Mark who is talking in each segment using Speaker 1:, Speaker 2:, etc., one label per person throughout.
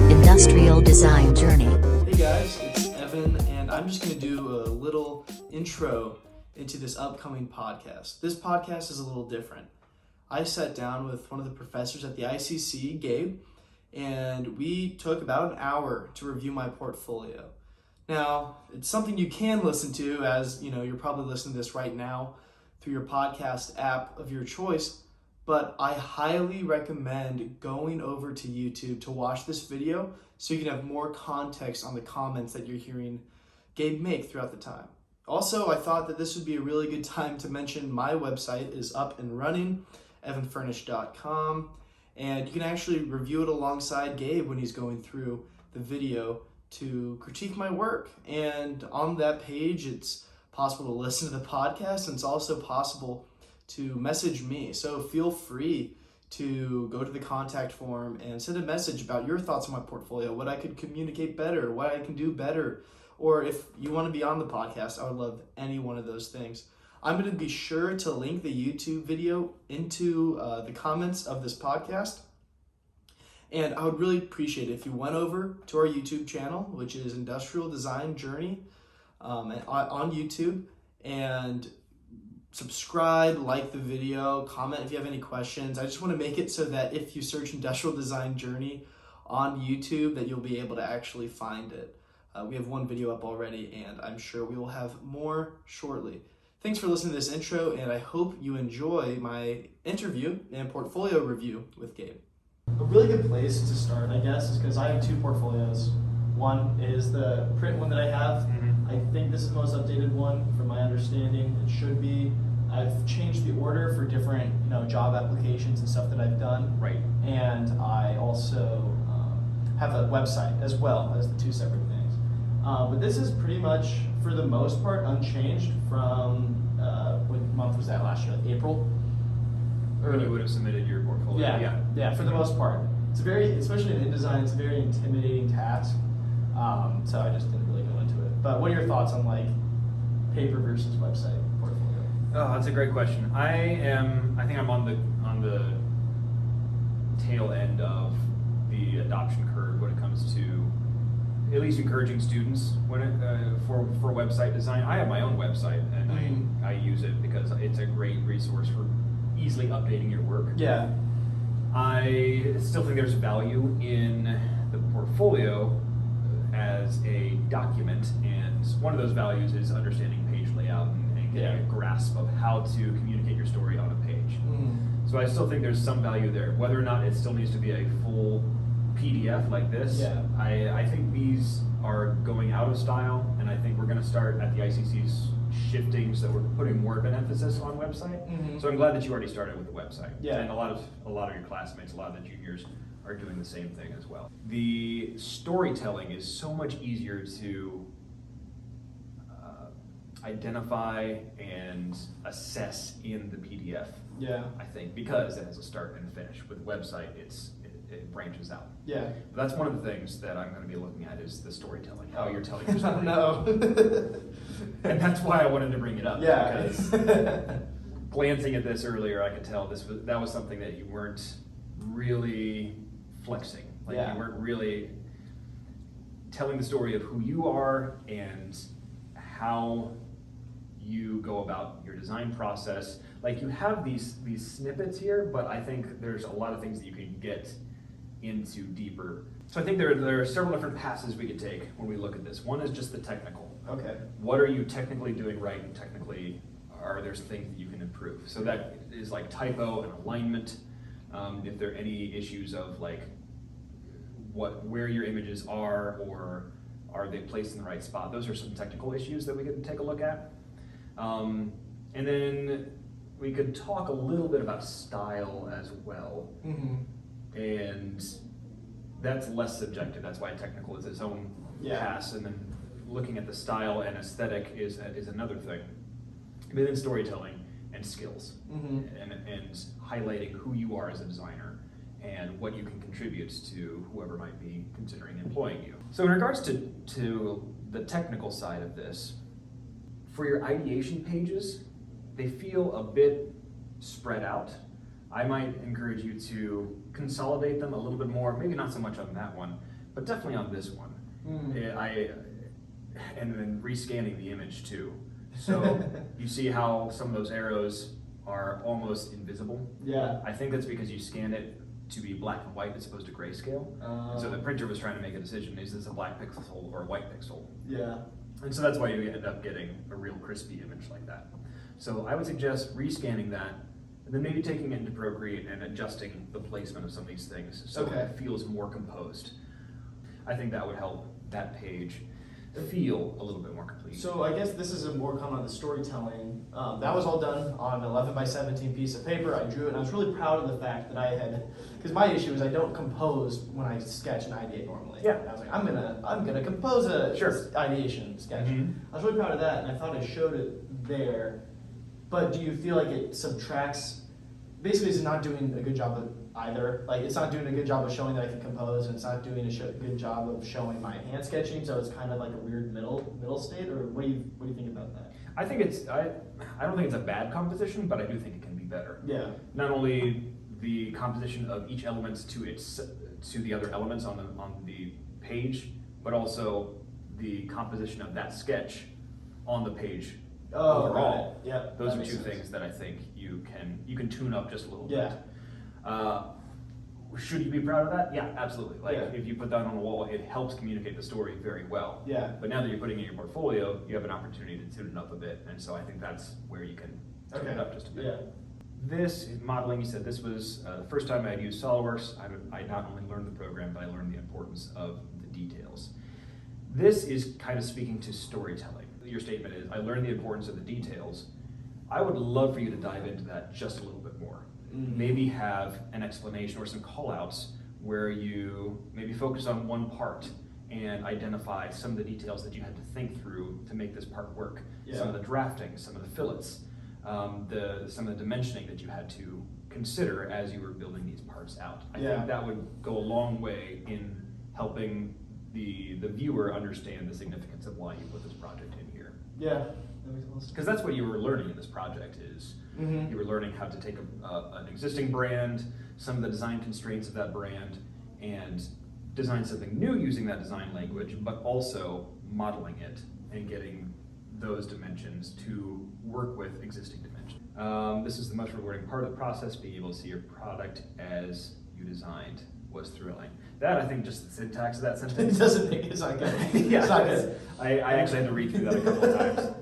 Speaker 1: Industrial Design Journey.
Speaker 2: Hey guys, it's Evan, and I'm just going to do a little intro into this upcoming podcast. This podcast is a little different. I sat down with one of the professors at the ICC, Gabe, and we took about an hour to review my portfolio. Now, it's something you can listen to, as you're probably listening to this right now through your podcast app of your choice, but I highly recommend going over to YouTube to watch this video so you can have more context on the comments that you're hearing Gabe make throughout the time. Also, I thought that this would be a really good time to mention my website is up and running, evanfurnish.com, and you can actually review it alongside Gabe when he's going through the video to critique my work. And on that page, it's possible to listen to the podcast, and it's also possible to message me. So feel free to go to the contact form and send a message about your thoughts on my portfolio, what I could communicate better, what I can do better, or if you want to be on the podcast, I would love any one of those things. I'm going to be sure to link the YouTube video into the comments of this podcast. And I would really appreciate it if you went over to our YouTube channel, which is Industrial Design Journey on YouTube, and subscribe, like the video, comment if you have any questions. I just want to make it so that if you search Industrial Design Journey on YouTube, that you'll be able to actually find it. We have one video up already, and I'm sure we will have more shortly. Thanks for listening to this intro, and I hope you enjoy my interview and portfolio review with Gabe. A really good place to start, I guess, is because I have two portfolios. One is the print one that I have. I think this is the most updated one from my understanding. It should be. I've changed the order for different job applications and stuff that I've done.
Speaker 3: Right.
Speaker 2: And I also have a website as well as the two separate things. But this is pretty much, for the most part, unchanged from, what month was that last year? Like April?
Speaker 3: When you would have submitted your portfolio.
Speaker 2: Yeah, for the most part. It's especially in InDesign, it's a very intimidating task. So I just didn't really go into it. But what are your thoughts on paper versus website portfolio?
Speaker 3: Oh, that's a great question. I think I'm on the tail end of the adoption curve when it comes to at least encouraging students for website design. I have my own website, and I use it because it's a great resource for easily updating your work.
Speaker 2: Yeah.
Speaker 3: I still think there's value in the portfolio as a document, and one of those values is understanding page layout and getting a grasp of how to communicate your story on a page. So I still think there's some value there. Whether or not it still needs to be a full PDF like this, I think these are going out of style, and I think we're going to start at the ICC's shifting so that we're putting more of an emphasis on website. So I'm glad that you already started with the website. Yeah. And a lot of your classmates, a lot of the juniors are doing the same thing as well. The storytelling is so much easier to identify and assess in the PDF.
Speaker 2: Yeah.
Speaker 3: I think, because it has a start and a finish. With website, it branches out.
Speaker 2: Yeah.
Speaker 3: But that's one of the things that I'm going to be looking at is the storytelling, how you're telling your story.
Speaker 2: No.
Speaker 3: And that's why I wanted to bring it up.
Speaker 2: Yeah.
Speaker 3: Because glancing at this earlier, I could tell that was something that you weren't really flexing. You weren't really telling the story of who you are and how you go about your design process. You have these snippets here, but I think there's a lot of things that you can get into deeper. So I think there are several different passes we could take when we look at this. One is just the technical.
Speaker 2: Okay.
Speaker 3: What are you technically doing right, and technically are there things that you can improve? So that is like typo and alignment. If there are any issues of where your images are, or are they placed in the right spot? Those are some technical issues that we could take a look at. And then we could talk a little bit about style as well. And that's less subjective. That's why technical is its own pass. And then looking at the style and aesthetic is another thing. But then storytelling and skills, and highlighting who you are as a designer and what you can contribute to whoever might be considering employing you. So in regards to the technical side of this, for your ideation pages, they feel a bit spread out. I might encourage you to consolidate them a little bit more, maybe not so much on that one, but definitely on this one. And then rescanning the image too. So you see how some of those arrows are almost invisible?
Speaker 2: Yeah.
Speaker 3: I think that's because you scanned it to be black and white as opposed to grayscale. So the printer was trying to make a decision, is this a black pixel or a white pixel?
Speaker 2: Yeah.
Speaker 3: And so that's why you end up getting a real crispy image like that. So I would suggest rescanning that, and then maybe taking it into Procreate and adjusting the placement of some of these things so it feels more composed. I think that would help that page feel a little bit more complete.
Speaker 2: So I guess this is a more comment on the storytelling. That was all done on an 11 by 17 piece of paper. I drew it, and I was really proud of the fact that I had, because my issue is I don't compose when I sketch and ideate normally.
Speaker 3: Yeah.
Speaker 2: And I was like, I'm gonna compose a ideation sketch. I was really proud of that, and I thought I showed it there. But do you feel like it subtracts? Basically, it's not doing a good job of either. Like, it's not doing a good job of showing that I can compose, and it's not doing a good job of showing my hand sketching. So it's kind of like a weird middle state. Or what do you think about that?
Speaker 3: I think it's I don't think it's a bad composition, but I do think it can be better.
Speaker 2: Yeah.
Speaker 3: Not only the composition of each element to the other elements on the page, but also the composition of that sketch on the page overall.
Speaker 2: Right. Yeah.
Speaker 3: Those are two things that I think you can tune up just a little
Speaker 2: Yeah.
Speaker 3: bit. Should you be proud of that? Yeah, absolutely. Like if you put that on a wall, it helps communicate the story very well.
Speaker 2: Yeah.
Speaker 3: But now that you're putting it in your portfolio, you have an opportunity to tune it up a bit, and so I think that's where you can tune it up just a bit.
Speaker 2: Yeah.
Speaker 3: This modeling, you said this was the first time I had used SOLIDWORKS. I not only learned the program, but I learned the importance of the details. This is kind of speaking to storytelling. Your statement is, I learned the importance of the details. I would love for you to dive into that just a little bit more. Maybe have an explanation or some call-outs where you maybe focus on one part and identify some of the details that you had to think through to make this part work.
Speaker 2: Yeah.
Speaker 3: Some of the drafting, some of the fillets, some of the dimensioning that you had to consider as you were building these parts out. I think that would go a long way in helping the viewer understand the significance of why you put this project in here.
Speaker 2: Yeah, that makes sense.
Speaker 3: Because that's what you were learning in this project is you were learning how to take an existing brand, some of the design constraints of that brand, and design something new using that design language, but also modeling it and getting those dimensions to work with existing dimensions. This is the most rewarding part of the process, being able to see your product as you designed was thrilling. That, I think, just the syntax of that sentence.
Speaker 2: It doesn't make it's not good.
Speaker 3: Yeah,
Speaker 2: It's not good.
Speaker 3: I actually had to read through that a couple of times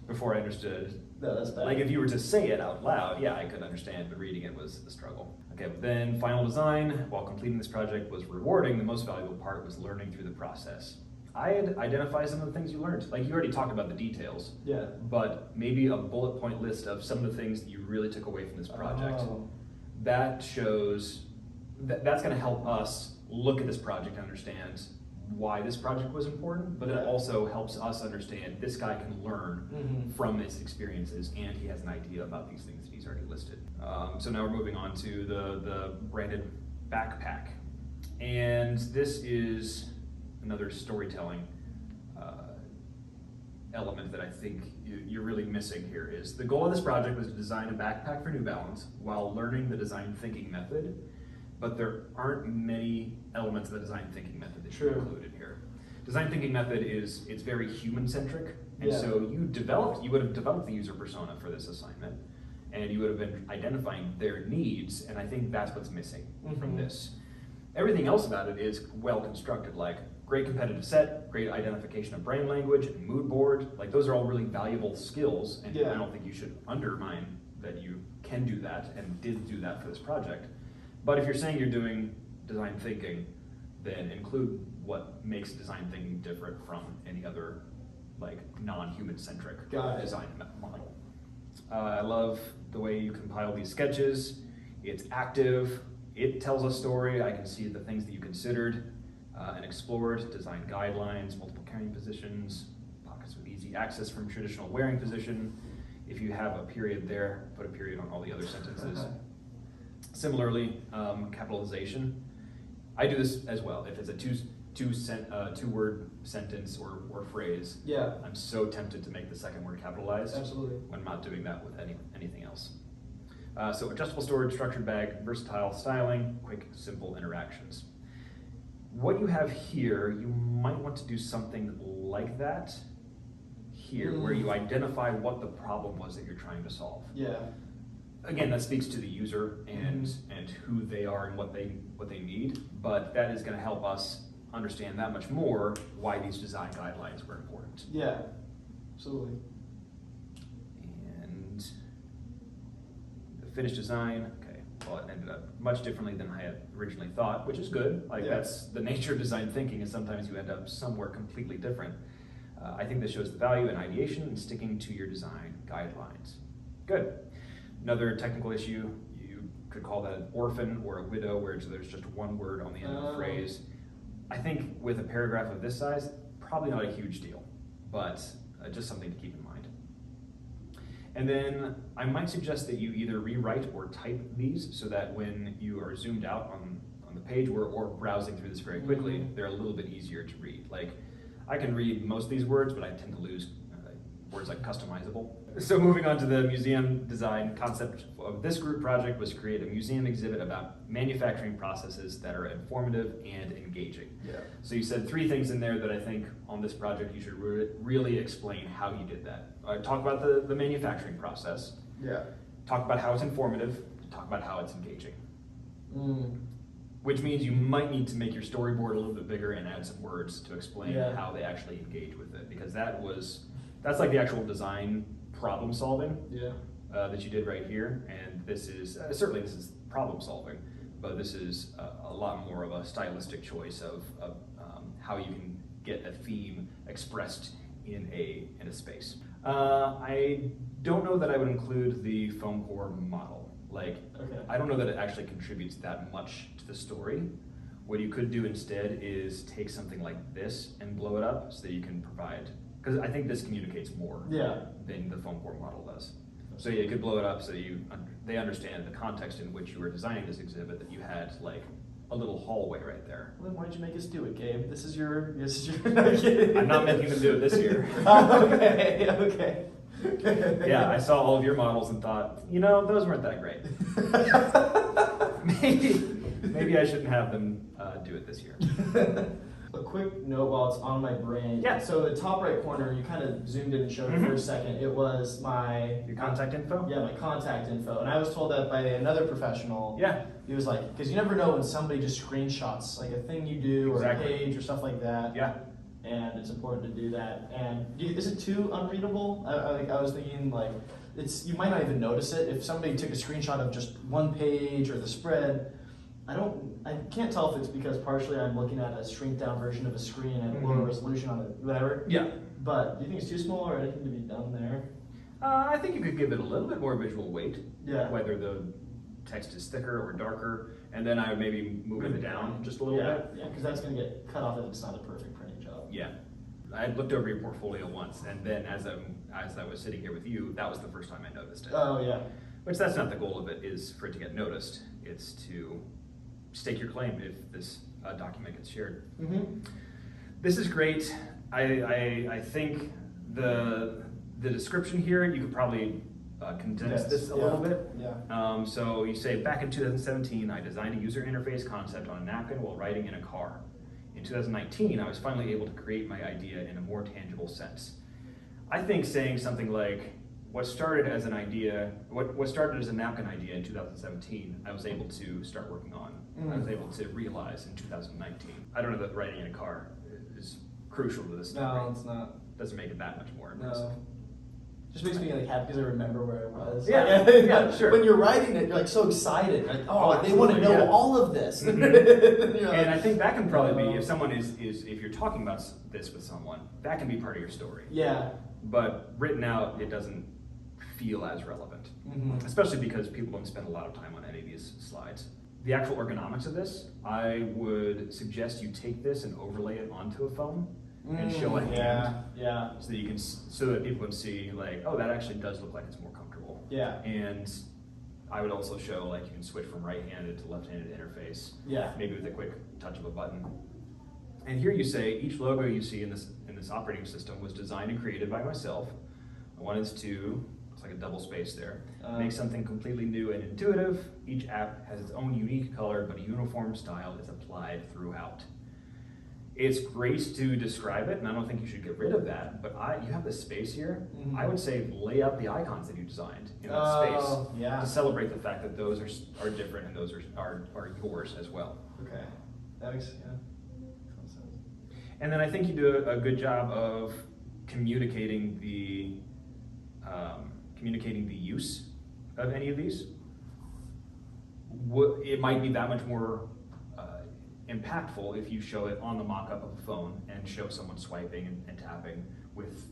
Speaker 3: before I understood.
Speaker 2: No, that's bad.
Speaker 3: Like if you were to say it out loud, yeah, I could understand, but reading it was a struggle. Okay, but then final design, while completing this project was rewarding, the most valuable part was learning through the process. I had identified some of the things you learned. Like you already talked about the details,
Speaker 2: Yeah.
Speaker 3: but maybe a bullet point list of some of the things that you really took away from this project. That shows, that's gonna help us look at this project and understand why this project was important, but it also helps us understand this guy can learn from his experiences and he has an idea about these things that he's already listed. So now we're moving on to the branded backpack. And this is another storytelling element that I think you're really missing here is the goal of this project was to design a backpack for New Balance while learning the design thinking method, but there aren't many elements of the design thinking method that you included here. Design thinking method it's very human centric, and so you would have developed the user persona for this assignment, and you would have been identifying their needs, and I think that's what's missing from this. Everything else about it is well constructed, like great competitive set, great identification of brain language, and mood board. Like those are all really valuable skills, and I don't think you should undermine that you can do that and did do that for this project. But if you're saying you're doing design thinking, then include what makes design thinking different from any other like non-human centric design model. I love the way you compile these sketches. It's active. It tells a story. I can see the things that you considered and explored, design guidelines, multiple carrying positions, pockets with easy access from traditional wearing position. If you have a period there, put a period on all the other sentences. Similarly, capitalization. I do this as well. If it's a two-word sentence or phrase,
Speaker 2: Yeah.
Speaker 3: I'm so tempted to make the second word capitalized.
Speaker 2: Absolutely.
Speaker 3: When not doing that with anything else. So adjustable storage, structured bag, versatile styling, quick, simple interactions. What you have here, you might want to do something like that here, where you identify what the problem was that you're trying to solve.
Speaker 2: Yeah.
Speaker 3: Again, that speaks to the user and who they are and what they need, but that is going to help us understand that much more why these design guidelines were important.
Speaker 2: Yeah. Absolutely.
Speaker 3: And the finished design, okay, well, it ended up much differently than I had originally thought, which is good. Like, that's the nature of design thinking, is sometimes you end up somewhere completely different. I think this shows the value in ideation and sticking to your design guidelines. Good. Another technical issue, you could call that an orphan or a widow, where there's just one word on the end of the phrase. I think with a paragraph of this size, probably not a huge deal, but just something to keep in mind. And then I might suggest that you either rewrite or type these so that when you are zoomed out on the page or browsing through this very quickly, they're a little bit easier to read. Like, I can read most of these words, but I tend to lose words like customizable. So moving on to the museum design concept of this group project was to create a museum exhibit about manufacturing processes that are informative and engaging.
Speaker 2: Yeah.
Speaker 3: So you said 3 things in there that I think on this project you should really explain how you did that. Talk about the manufacturing process.
Speaker 2: Yeah.
Speaker 3: Talk about how it's informative. Talk about how it's engaging. Which means you might need to make your storyboard a little bit bigger and add some words to explain how they actually engage with it, because that's like the actual design problem solving that you did right here, and this is certainly this is problem solving, but this is a lot more of a stylistic choice of how you can get a theme expressed in a space. I don't know that I would include the foam core model. Like, I don't know that it actually contributes that much to the story. What you could do instead is take something like this and blow it up so that you can provide, because I think this communicates more than the foam core model does. So yeah, you could blow it up so they understand the context in which you were designing this exhibit, that you had like a little hallway right there.
Speaker 2: Well, then why did you make us do it, Gabe? This is your no, kidding.
Speaker 3: I'm not making them do it this year.
Speaker 2: Okay.
Speaker 3: Yeah, I saw all of your models and thought, those weren't that great. maybe I shouldn't have them do it this year.
Speaker 2: A quick note while it's on my brain.
Speaker 3: Yeah.
Speaker 2: So the top right corner, you kind of zoomed in and showed it for a second. It was
Speaker 3: Your contact info?
Speaker 2: Yeah, my contact info. And I was told that by another professional.
Speaker 3: Yeah.
Speaker 2: He was like, because you never know when somebody just screenshots like a thing you do or a page or stuff like that.
Speaker 3: Yeah.
Speaker 2: And it's important to do that. And is it too unreadable? I was thinking like, you might not even notice it if somebody took a screenshot of just one page or the spread. I can't tell if it's because partially I'm looking at a shrink down version of a screen at lower resolution on it, whatever.
Speaker 3: Yeah.
Speaker 2: But do you think it's too small or anything to be done there?
Speaker 3: I think you could give it a little bit more visual weight.
Speaker 2: Yeah.
Speaker 3: Whether the text is thicker or darker, and then I would maybe move it down just a little bit.
Speaker 2: Yeah, because that's going to get cut off if it's not a perfect printing job.
Speaker 3: Yeah. I had looked over your portfolio once, and then as I was sitting here with you, that was the first time I noticed it.
Speaker 2: Oh, yeah.
Speaker 3: Which that's not the goal of it, is for it to get noticed. It's to stake your claim if this document gets shared. This is great. I think the description here, you could probably condense this a little bit.
Speaker 2: Yeah.
Speaker 3: So you say, back in 2017, I designed a user interface concept on a napkin while riding in a car. In 2019, I was finally able to create my idea in a more tangible sense. I think saying something like, what started as an idea, what started as a napkin idea in 2017, I was able to start working on. I was able to realize in 2019. I don't know that riding in a car is crucial to this story.
Speaker 2: No, it's not.
Speaker 3: Doesn't make it that much more impressive.
Speaker 2: No. Just makes me like happy because I remember where I was.
Speaker 3: Yeah,
Speaker 2: Like,
Speaker 3: yeah, sure.
Speaker 2: When you're writing it, you're like so excited. You're like,
Speaker 3: Oh,
Speaker 2: they want to know
Speaker 3: absolutely, yeah.
Speaker 2: all of this.
Speaker 3: And
Speaker 2: You're like,
Speaker 3: I think that can probably be, if someone if you're talking about this with someone, that can be part of your story.
Speaker 2: yeah.
Speaker 3: But written out, it doesn't feel as relevant, especially because people don't spend a lot of time on any of these slides. The actual ergonomics of this, I would suggest you take this and overlay it onto a phone and show a hand,
Speaker 2: Yeah.
Speaker 3: so that people can see like, oh, that actually does look like it's more comfortable.
Speaker 2: Yeah.
Speaker 3: And I would also show like you can switch from right-handed to left-handed interface.
Speaker 2: Yeah.
Speaker 3: Maybe with a quick touch of a button. And here you say each logo you see in this operating system was designed and created by myself. I wanted to, it's like a double space there, make something completely new and intuitive. Each app has its own unique color, but a uniform style is applied throughout. It's great to describe it, and I don't think you should get rid of that, but you have this space here.
Speaker 2: Mm-hmm.
Speaker 3: I would say lay out the icons that you designed in that space to celebrate the fact that those are different and those are yours as well.
Speaker 2: Okay, that makes sense.
Speaker 3: And then I think you do a good job of communicating the use of any of these. It might be that much more impactful if you show it on the mock-up of a phone and show someone swiping and tapping with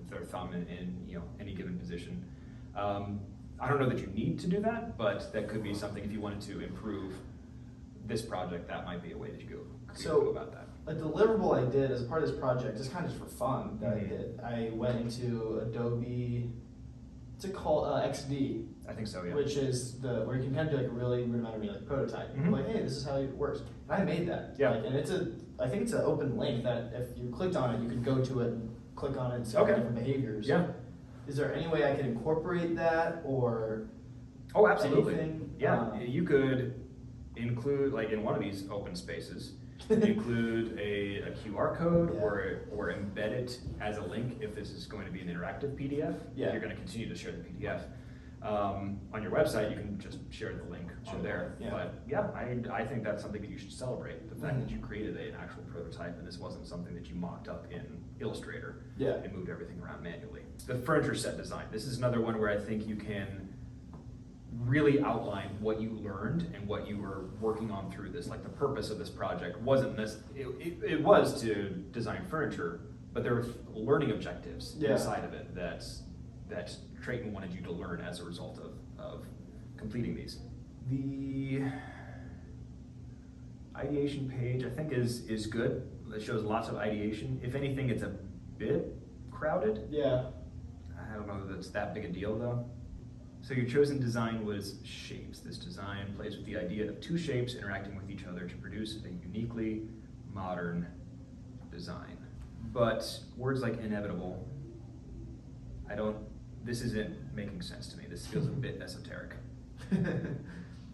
Speaker 3: their thumb in any given position. I don't know that you need to do that, but that could be something if you wanted to improve this project. that might be a way that you go about that.
Speaker 2: A deliverable I did as part of this project, just kind of just for fun that I did. I went into Adobe, what's it called, XD.
Speaker 3: I think so, yeah.
Speaker 2: Which is where you can kind of do like a really rudimentary prototype. Like, hey, this is how it works. And I made that.
Speaker 3: Yeah.
Speaker 2: And I think it's an open link that if you clicked on it, you could go to it and click on it and see different behaviors.
Speaker 3: Yeah.
Speaker 2: Is there any way I could incorporate that or?
Speaker 3: Oh, absolutely.
Speaker 2: Anything?
Speaker 3: Yeah, you could include, like in one of these open spaces, include a QR code or embed it as a link if this is going to be an interactive PDF.
Speaker 2: Yeah.
Speaker 3: You're going to continue to share the PDF. On your website, you can just share the link on there.
Speaker 2: Yeah.
Speaker 3: But yeah, I think that's something that you should celebrate. The fact that you created an actual prototype and this wasn't something that you mocked up in Illustrator and moved everything around manually. The furniture set design. This is another one where I think you can really outline what you learned and what you were working on through this. Like the purpose of this project wasn't this, it was to design furniture, but there were learning objectives inside of it that Trayton wanted you to learn as a result of completing these. The ideation page I think is good. It shows lots of ideation. If anything, it's a bit crowded.
Speaker 2: Yeah.
Speaker 3: I don't know that it's that big a deal though. So your chosen design was shapes. This design plays with the idea of two shapes interacting with each other to produce a uniquely modern design. But words like inevitable, this isn't making sense to me. This feels a bit esoteric.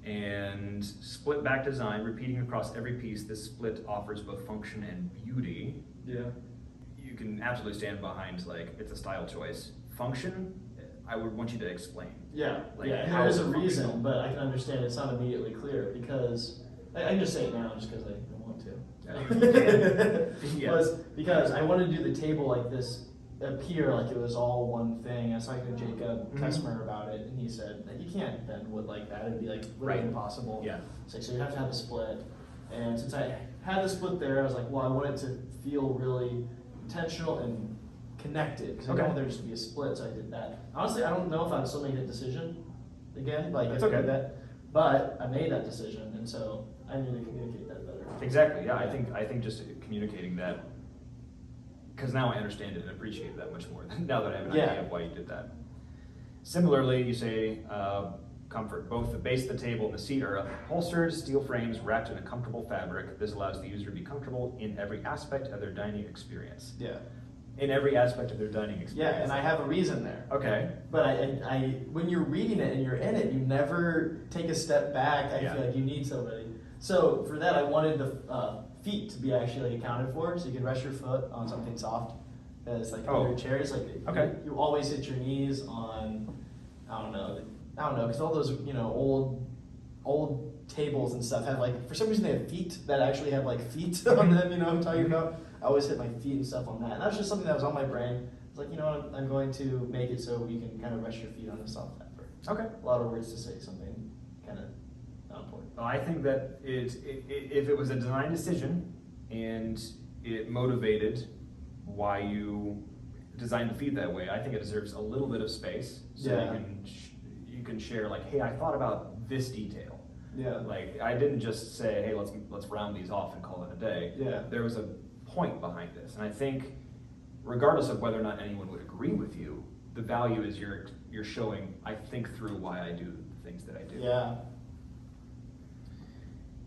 Speaker 3: And split back design, repeating across every piece, this split offers both function and beauty.
Speaker 2: Yeah.
Speaker 3: You can absolutely stand behind, like, it's a style choice. Function, I would want you to explain.
Speaker 2: Yeah,
Speaker 3: like,
Speaker 2: there is a reason, but I can understand it's not immediately clear because, I can just say it now just because I don't want to.
Speaker 3: Yeah.
Speaker 2: Because I wanted to do the table like this, appear like it was all one thing. I was talking to Jacob Kessmer about it, and he said that you can't bend wood like that. It'd be like literally impossible.
Speaker 3: Yeah.
Speaker 2: So you have to have a split. And since I had the split there, I was like, well, I want it to feel really intentional and connected. Because I don't want there just to be a split, so I did that. Honestly, I don't know if I'd still make that decision again. Like,
Speaker 3: that's
Speaker 2: if I did that. But I made that decision, and so I need to communicate that better.
Speaker 3: Exactly. Yeah. I think just communicating that. Because now I understand it and appreciate it that much more now that I have an idea of why you did that. Similarly, you say comfort. Both the base of the table and the seat are upholstered steel frames wrapped in a comfortable fabric. This allows the user to be comfortable in every aspect of their dining experience.
Speaker 2: Yeah.
Speaker 3: In every aspect of their dining experience.
Speaker 2: Yeah, and I have a reason there.
Speaker 3: Okay.
Speaker 2: But I when you're reading it and you're in it, you never take a step back. I feel like you need somebody. So for that, I wanted the feet to be actually accounted for, so you can rest your foot on something soft. It's like under chairs, like you always hit your knees on, I don't know, because all those old tables and stuff have like, for some reason they have feet that actually have like feet on them. You know what I'm talking about? I always hit my feet and stuff on that. And that's just something that was on my brain. It's like, you know what, I'm going to make it so you can kind of rest your feet on a soft fabric.
Speaker 3: Okay.
Speaker 2: A lot of words to say something kind of not important.
Speaker 3: I think that if it was a design decision and it motivated why you designed the feed that way, I think it deserves a little bit of space so you can share, like, hey, I thought about this detail.
Speaker 2: Yeah.
Speaker 3: Like, I didn't just say, hey, let's round these off and call it a day.
Speaker 2: Yeah.
Speaker 3: There was a point behind this, and I think regardless of whether or not anyone would agree with you, the value is you're showing I think through why I do the things that I do.
Speaker 2: Yeah.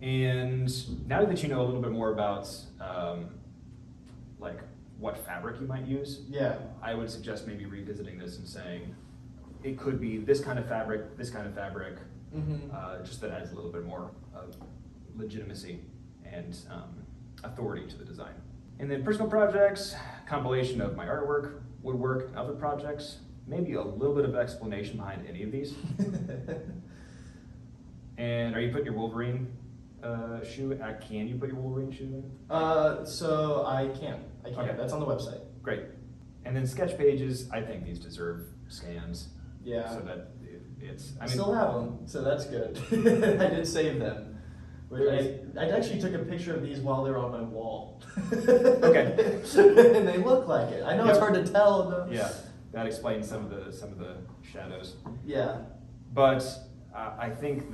Speaker 3: And now that you know a little bit more about like what fabric you might use,
Speaker 2: Yeah.
Speaker 3: I would suggest maybe revisiting this and saying it could be this kind of fabric, just that adds a little bit more legitimacy and authority to the design. And then personal projects, compilation of my artwork, woodwork, and other projects. Maybe a little bit of explanation behind any of these. And are you putting your Wolverine shoe? Can you put your Wolverine shoe in?
Speaker 2: So I can.
Speaker 3: Okay.
Speaker 2: That's on the website.
Speaker 3: Great. And then sketch pages, I think these deserve scans.
Speaker 2: Yeah.
Speaker 3: So that it's.
Speaker 2: I still have them, so that's good. I did save them. I actually took a picture of these while they were on my wall.
Speaker 3: Okay.
Speaker 2: And they look like it. I know it's hard to tell though.
Speaker 3: Yeah, that explains some of the shadows.
Speaker 2: Yeah.
Speaker 3: But I think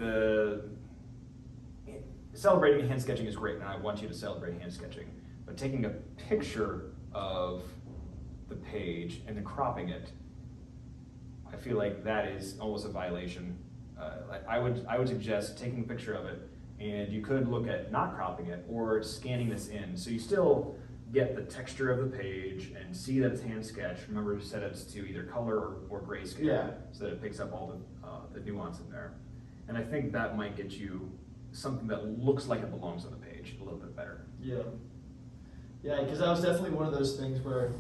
Speaker 3: celebrating hand sketching is great, and I want you to celebrate hand sketching. But taking a picture of the page and then cropping it, I feel like that is almost a violation. I would suggest taking a picture of it, and you could look at not cropping it or scanning this in, so you still get the texture of the page and see that it's hand sketched. Remember to set it to either color or grayscale, so that it picks up all the nuance in there. And I think that might get you something that looks like it belongs on the page a little bit better.
Speaker 2: Yeah. Yeah, because that was definitely one of those things where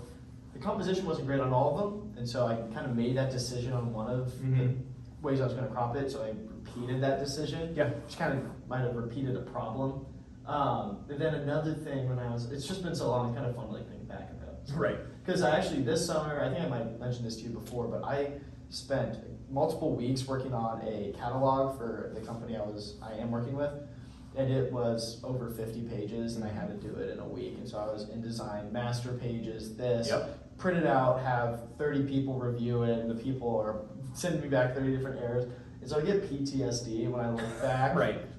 Speaker 2: the composition wasn't great on all of them, and so I kind of made that decision on one of the ways I was going to crop it, so I repeated that decision.
Speaker 3: Yeah.
Speaker 2: Which kind of might have repeated a problem. And then another thing it's just been so long, it's kind of fun to think back about.
Speaker 3: Right.
Speaker 2: Because I actually, this summer, I think I might mention this to you before, but I spent multiple weeks working on a catalog for the company I am working with. And it was over 50 pages, and I had to do it in a week. And so I was InDesign, master pages, print it out, have 30 people review it, and the people are sending me back 30 different errors. And so I get PTSD when I look back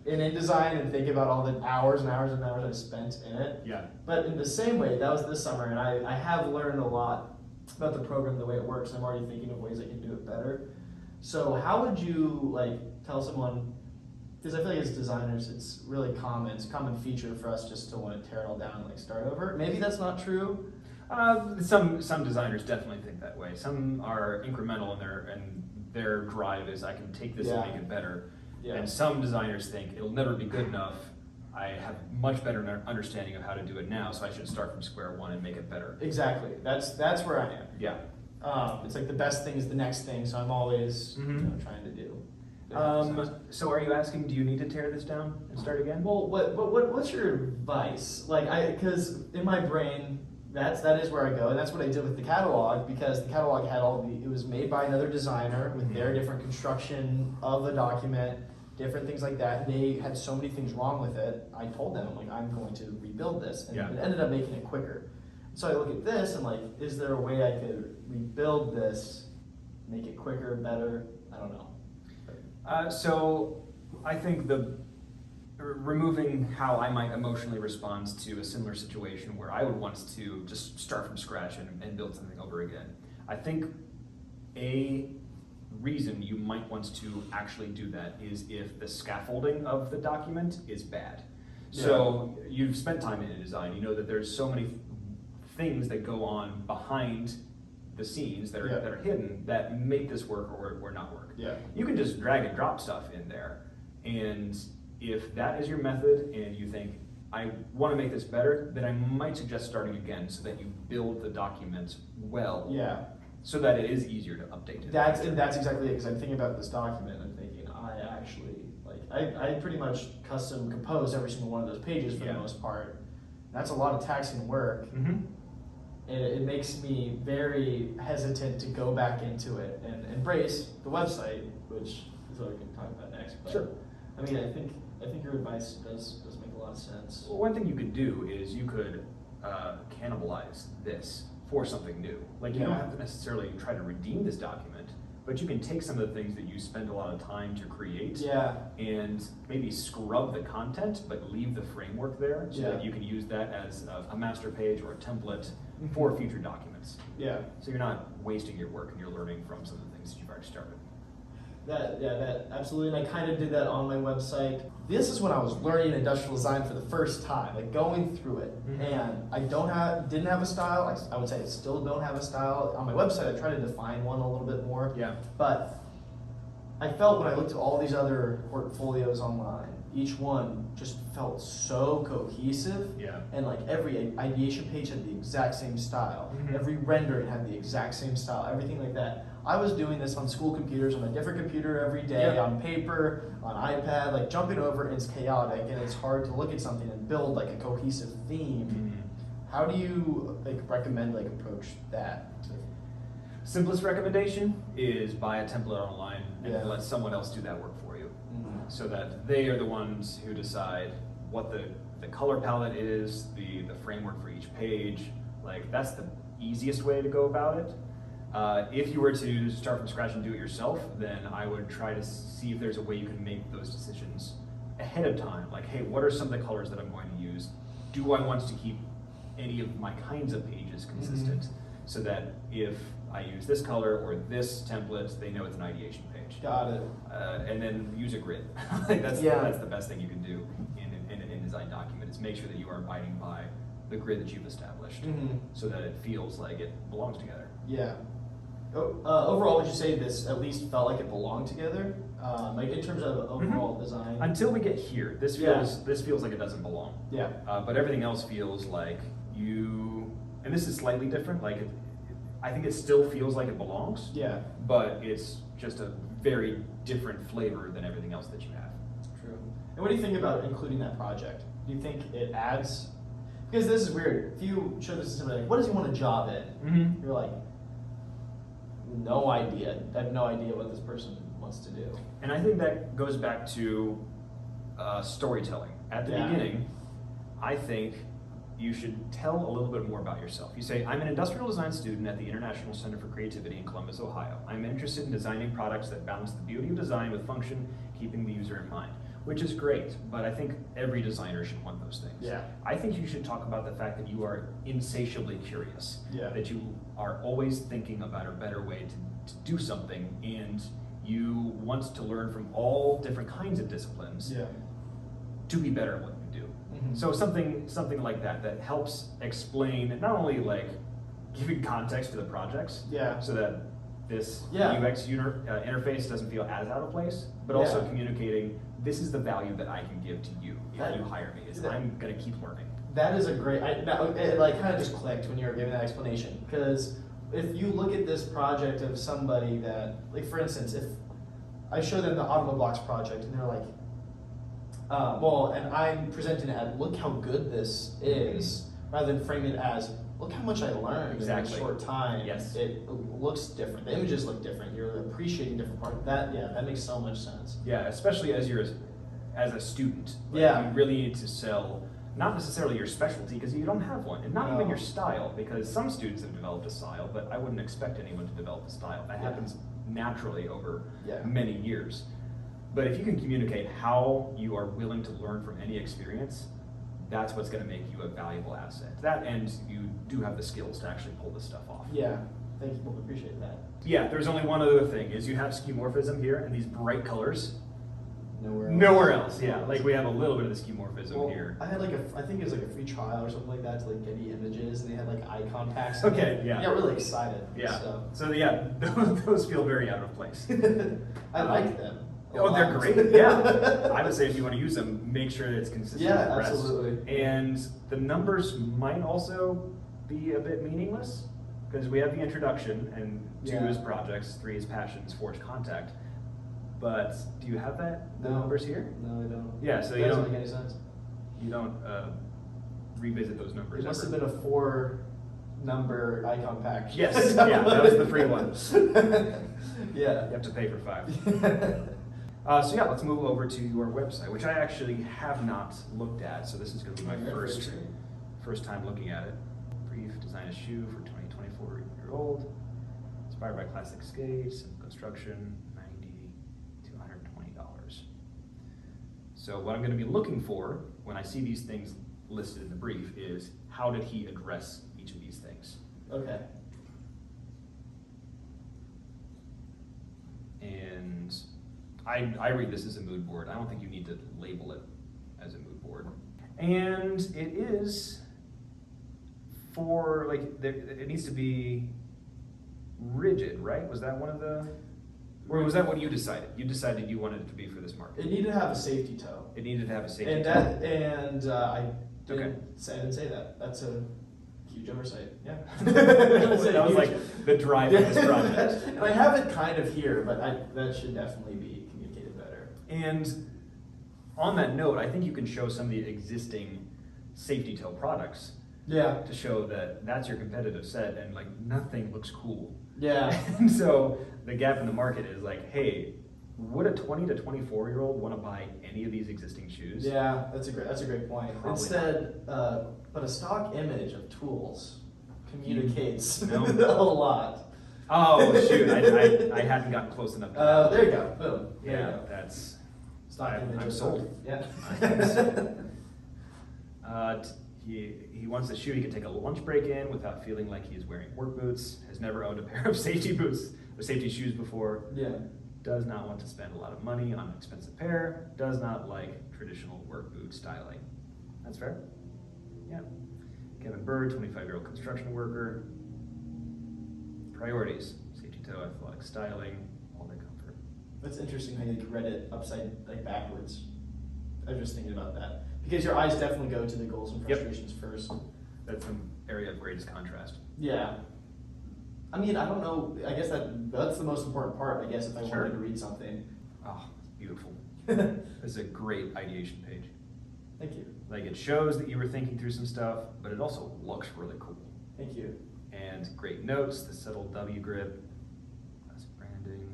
Speaker 2: in InDesign and think about all the hours and hours and hours I spent in it.
Speaker 3: Yeah.
Speaker 2: But in the same way, that was this summer, and I have learned a lot about the program, the way it works. I'm already thinking of ways I can do it better. So how would you tell someone, because I feel like as designers, it's really common. It's a common feature for us just to want to tear it all down and start over. Maybe that's not true.
Speaker 3: Some designers definitely think that way. Some are incremental in their drive is I can take this and make it better. Yeah. And some designers think it'll never be good enough. I have much better understanding of how to do it now, so I should start from square one and make it better.
Speaker 2: Exactly. That's where I am.
Speaker 3: Yeah.
Speaker 2: It's like the best thing is the next thing, so I'm always trying to do.
Speaker 3: So are you asking, do you need to tear this down and start again?
Speaker 2: Well, what's your advice? Because in my brain, that is where I go, and that's what I did with the catalog, because the catalog had it was made by another designer with their different construction of the document, different things like that. They had so many things wrong with it. I told them, I'm going to rebuild this, and it ended up making it quicker. So I look at this and is there a way I could rebuild this, make it quicker, better? I don't know.
Speaker 3: So I think removing how I might emotionally respond to a similar situation where I would want to just start from scratch and build something over again. I think a reason you might want to actually do that is if the scaffolding of the document is bad. Yeah. So you've spent time in InDesign, you know that there's so many things that go on behind the scenes that are hidden that make this work or not work.
Speaker 2: Yeah.
Speaker 3: You can just drag and drop stuff in there, and if that is your method and you think, I want to make this better, then I might suggest starting again so that you build the document well.
Speaker 2: Yeah.
Speaker 3: So that it is easier to update it.
Speaker 2: That's exactly it, because I'm thinking about this document, I'm thinking, I actually, I pretty much custom composed every single one of those pages for the most part. That's a lot of taxing work. And it makes me very hesitant to go back into it and embrace the website, which is what we can talk about next. But,
Speaker 3: sure.
Speaker 2: I think your advice does make a lot of sense.
Speaker 3: Well, one thing you could do is you could cannibalize this for something new. You don't have to necessarily try to redeem this document, but you can take some of the things that you spend a lot of time to create and maybe scrub the content, but leave the framework there so that you can use that as a master page or a template for future documents.
Speaker 2: Yeah.
Speaker 3: So you're not wasting your work and you're learning from some of the things that you've already started.
Speaker 2: That absolutely. And I kind of did that on my website. This is when I was learning industrial design for the first time, like going through it.
Speaker 3: Mhm.
Speaker 2: And I didn't have a style. I would say I still don't have a style. On my website, I try to define one a little bit more.
Speaker 3: Yeah.
Speaker 2: But I felt when I looked at all these other portfolios online, each one just felt so cohesive.
Speaker 3: Yeah.
Speaker 2: And like every ideation page had the exact same style.
Speaker 3: Mhm.
Speaker 2: Every rendering had the exact same style. Everything like that. I was doing this on school computers on a different computer every day,
Speaker 3: Yep.
Speaker 2: on paper, on iPad, like jumping over, and it's chaotic, and it's hard to look at something and build like a cohesive theme.
Speaker 3: Mhm.
Speaker 2: How do you like recommend like approach that?
Speaker 3: Simplest recommendation is buy a template online and
Speaker 2: Yeah.
Speaker 3: let someone else do that work for you,
Speaker 2: Mhm.
Speaker 3: so that they are the ones who decide what the color palette is, the framework for each page. Like, that's the easiest way to go about it. If you were to start from scratch and do it yourself, then I would try to see if there's a way you can make those decisions ahead of time. Like, hey, what are some of the colors that I'm going to use? Do I want to keep any of my kinds of pages consistent, so that if I use this color or this template, they know it's an ideation page.
Speaker 2: Got it.
Speaker 3: And then use a grid. Like, that's
Speaker 2: Yeah.
Speaker 3: the best thing you can do in an InDesign document, is make sure that you are abiding by the grid that you've established,
Speaker 2: Mhm.
Speaker 3: so that it feels like it belongs together.
Speaker 2: Yeah. Overall, would you say this at least felt like it belonged together? Like in terms of overall design?
Speaker 3: Until we get here, this feels like it doesn't belong.
Speaker 2: Yeah.
Speaker 3: But everything else feels like you, and this is slightly different. Like, I think it still feels like it belongs.
Speaker 2: Yeah.
Speaker 3: But it's just a very different flavor than everything else that you have.
Speaker 2: True. And what do you think about including that project? Do you think it adds? Because this is weird. If you show this to somebody, like, what does he want a job in?
Speaker 3: Mm-hmm.
Speaker 2: You're like, no idea. I have no idea what this person wants to do.
Speaker 3: And I think that goes back to storytelling. At the beginning, I think you should tell a little bit more about yourself. You say, I'm an industrial design student at the International Center for Creativity in Columbus, Ohio. I'm interested in designing products that balance the beauty of design with function, keeping the user in mind. Which is great, but I think every designer should want those things.
Speaker 2: Yeah.
Speaker 3: I think you should talk about the fact that you are insatiably curious.
Speaker 2: Yeah.
Speaker 3: That you are always thinking about a better way to do something, and you want to learn from all different kinds of disciplines
Speaker 2: Yeah.
Speaker 3: to be better at what you do.
Speaker 2: Mhm.
Speaker 3: So something like that helps explain, not only like giving context to the projects,
Speaker 2: Yeah.
Speaker 3: so that this
Speaker 2: Yeah.
Speaker 3: UX interface doesn't feel as out of place, but also
Speaker 2: Yeah.
Speaker 3: communicating, this is the value that I can give to you if
Speaker 2: That-
Speaker 3: you hire me, is
Speaker 2: that-
Speaker 3: I'm gonna keep learning.
Speaker 2: That is a great. It like kind of just clicked when you were giving that explanation, because if you look at this project of somebody that, like for instance, if I show them the Automoblocks project and they're like, well, and I'm presenting it as, look how good this is, rather than frame it as, look how much I learned
Speaker 3: Exactly.
Speaker 2: in a short time.
Speaker 3: Yes.
Speaker 2: It looks different. The images look different. You're appreciating different parts. That makes so much sense.
Speaker 3: Yeah, especially as as a student. Like,
Speaker 2: Yeah.
Speaker 3: You really need to sell, not necessarily your specialty, because you don't have one, and not even
Speaker 2: No.
Speaker 3: your style, because some students have developed a style, but I wouldn't expect anyone to develop a style. That
Speaker 2: Yeah.
Speaker 3: happens naturally over
Speaker 2: Yeah.
Speaker 3: many years. But if you can communicate how you are willing to learn from any experience, that's what's going to make you a valuable asset. That, and you do have the skills to actually pull this stuff off.
Speaker 2: Yeah. Thank you. We'll appreciate that.
Speaker 3: Yeah, there's only one other thing, is you have skeuomorphism here, and these bright colors.
Speaker 2: Nowhere else.
Speaker 3: Else, yeah. Like, we have a little bit of the skeuomorphism
Speaker 2: Well,
Speaker 3: here.
Speaker 2: I had like I think it was like a free trial or something like that to like Getty Images, and they had like icon packs.
Speaker 3: Okay, yeah.
Speaker 2: I got really excited.
Speaker 3: Yeah.
Speaker 2: So.
Speaker 3: So yeah, those feel very out of place.
Speaker 2: I like them. a
Speaker 3: Oh, they're
Speaker 2: lot.
Speaker 3: great. Yeah. I would say if you want to use them, make sure that it's consistent
Speaker 2: Yeah,
Speaker 3: with the rest.
Speaker 2: absolutely.
Speaker 3: And the numbers might also be a bit meaningless, because we have the introduction, and 2
Speaker 2: Yeah.
Speaker 3: is projects, 3 is passions, 4 is contact. But do you have the
Speaker 2: No.
Speaker 3: numbers here?
Speaker 2: No, I don't.
Speaker 3: Yeah, so
Speaker 2: that
Speaker 3: you
Speaker 2: doesn't
Speaker 3: don't
Speaker 2: make any sense.
Speaker 3: Revisit those numbers.
Speaker 2: It must have
Speaker 3: ever.
Speaker 2: been a 4 number icon pack.
Speaker 3: Yes, yeah, that was the free one.
Speaker 2: Yeah.
Speaker 3: You have to pay for 5. So yeah, let's move over to your website, which I actually have not looked at. So this is going to be my first time looking at it. Brief, design a shoe for 24-year-old. Inspired by classic skates, simple construction, $90 to $120. So what I'm going to be looking for when I see these things listed in the brief is, how did he address each of these things?
Speaker 2: Okay.
Speaker 3: And I read this as a mood board. I don't think you need to label it as a mood board. And it is for, like, it needs to be rigid, right? Was that one of the, or was that what you decided? You decided you wanted it to be for this market.
Speaker 2: It needed to have a safety toe.
Speaker 3: It needed to have a safety
Speaker 2: And
Speaker 3: toe.
Speaker 2: I didn't,
Speaker 3: Okay.
Speaker 2: I didn't say that. That's a huge oversight. Yeah.
Speaker 3: That was like the drive of this project.
Speaker 2: And I have it kind of here, but that should definitely be communicated better.
Speaker 3: And on that note, I think you can show some of the existing safety toe products
Speaker 2: Yeah.
Speaker 3: to show that that's your competitive set, and like nothing looks cool.
Speaker 2: Yeah.
Speaker 3: And so the gap in the market is like, hey, would a 20 to 24-year-old want to buy any of these existing shoes?
Speaker 2: Yeah, that's a great point.
Speaker 3: Probably
Speaker 2: Instead, but a stock image of tools communicates
Speaker 3: No.
Speaker 2: a lot.
Speaker 3: Oh shoot, I hadn't gotten close enough to that.
Speaker 2: There you go. Boom. There
Speaker 3: Yeah,
Speaker 2: you go.
Speaker 3: that's
Speaker 2: Stock image.
Speaker 3: I'm
Speaker 2: of
Speaker 3: sold.
Speaker 2: Yeah.
Speaker 3: He wants a shoe he can take a lunch break in without feeling like he's wearing work boots. Has never owned a pair of safety boots or safety shoes before.
Speaker 2: Yeah.
Speaker 3: Does not want to spend a lot of money on an expensive pair. Does not like traditional work boot styling. That's fair. Yeah. Kevin Bird, 25-year-old construction worker. Priorities: safety toe, athletic styling, all-day comfort.
Speaker 2: That's interesting how you read it backwards. I was just thinking about that. Because your eyes definitely go to the goals and
Speaker 3: Yep.
Speaker 2: frustrations first.
Speaker 3: That's an area of greatest contrast.
Speaker 2: Yeah. I mean, I don't know. I guess that's the most important part, I guess, if I
Speaker 3: Sure.
Speaker 2: wanted to read something.
Speaker 3: Oh, it's beautiful. This is a great ideation page.
Speaker 2: Thank you.
Speaker 3: Like, it shows that you were thinking through some stuff, but it also looks really cool.
Speaker 2: Thank you.
Speaker 3: And great notes, the subtle W grip, classic branding.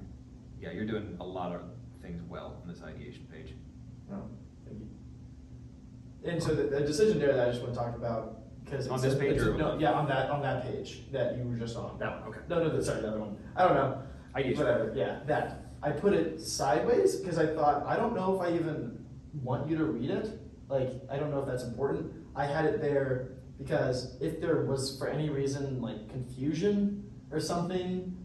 Speaker 3: Yeah, you're doing a lot of things well on this ideation page.
Speaker 2: Oh, thank you. And so the decision there that I just want to talk about, because
Speaker 3: On this page or
Speaker 2: no,
Speaker 3: above?
Speaker 2: yeah, on that page that you were just on.
Speaker 3: That one, okay.
Speaker 2: No, sorry, the other one. I don't know.
Speaker 3: Ideation.
Speaker 2: Whatever. Yeah, that. I put it sideways because I thought I don't know if I even want you to read it. Like, I don't know if that's important. I had it there because if there was for any reason like confusion or something,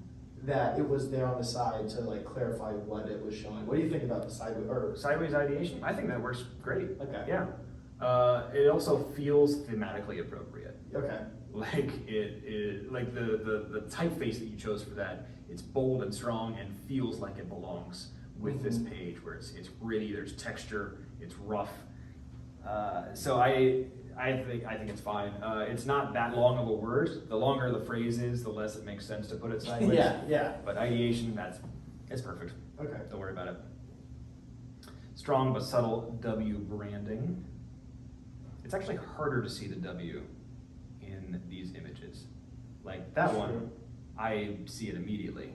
Speaker 2: that it was there on the side to like clarify what it was showing. What do you think about the sideways or
Speaker 3: Sideways ideation? I think that works great.
Speaker 2: Okay.
Speaker 3: Yeah. It also feels thematically appropriate.
Speaker 2: Okay.
Speaker 3: Like like the typeface that you chose for that, it's bold and strong and feels like it belongs with this page where it's gritty, there's texture, it's rough. So I think it's fine. It's not that long of a word. The longer the phrase is, the less it makes sense to put it sideways.
Speaker 2: Yeah.
Speaker 3: But ideation, it's perfect.
Speaker 2: Okay.
Speaker 3: Don't worry about it. Strong but subtle W branding. It's actually harder to see the W in these images. Like that
Speaker 2: That's
Speaker 3: one,
Speaker 2: true.
Speaker 3: I see it immediately.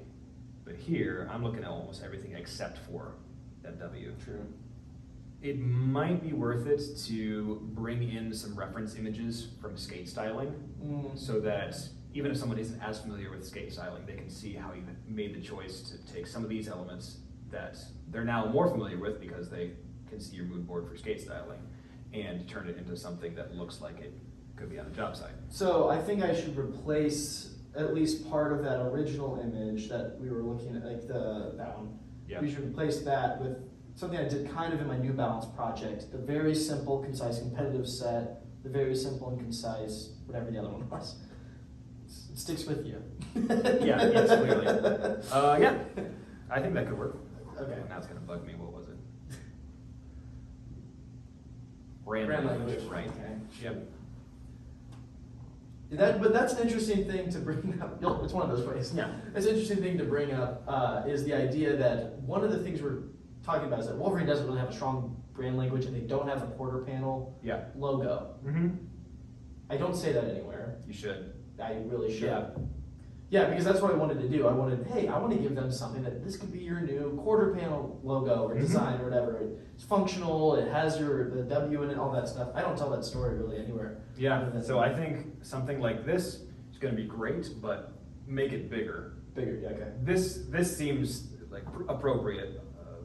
Speaker 3: But here, I'm looking at almost everything except for that W.
Speaker 2: True.
Speaker 3: It might be worth it to bring in some reference images from skate styling so that even if someone isn't as familiar with skate styling, they can see how you made the choice to take some of these elements that they're now more familiar with because they can see your mood board for skate styling and turn it into something that looks like it could be on a job site.
Speaker 2: So I think I should replace at least part of that original image that we were looking at, like that one.
Speaker 3: Yeah.
Speaker 2: We should replace that with something I did kind of in my New Balance project. The very simple, concise, competitive set. The very simple and concise, whatever the other one was. It sticks with you.
Speaker 3: Yeah, yes, clearly. Yeah, I think that could work.
Speaker 2: Okay.
Speaker 3: Now it's gonna bug me. What was it? Brand
Speaker 2: Brand
Speaker 3: language,
Speaker 2: language,
Speaker 3: right?
Speaker 2: okay.
Speaker 3: Yep.
Speaker 2: But that's an interesting thing to bring up. It's one of those ways.
Speaker 3: Yeah.
Speaker 2: It's an interesting thing to bring up is the idea that one of the things we're talking about is that Wolverine doesn't really have a strong brand language and they don't have a quarter panel
Speaker 3: Yeah.
Speaker 2: logo.
Speaker 3: Mm-hmm.
Speaker 2: I don't say that anywhere.
Speaker 3: You should.
Speaker 2: I really should.
Speaker 3: Yeah.
Speaker 2: Yeah, because that's what I wanted to do. I want to give them something that this could be your new quarter panel logo or design or whatever. It's functional, it has the W in it, all that stuff. I don't tell that story really anywhere.
Speaker 3: Yeah. So I think something like this is going to be great, but make it bigger.
Speaker 2: Bigger, yeah, okay.
Speaker 3: This seems like appropriate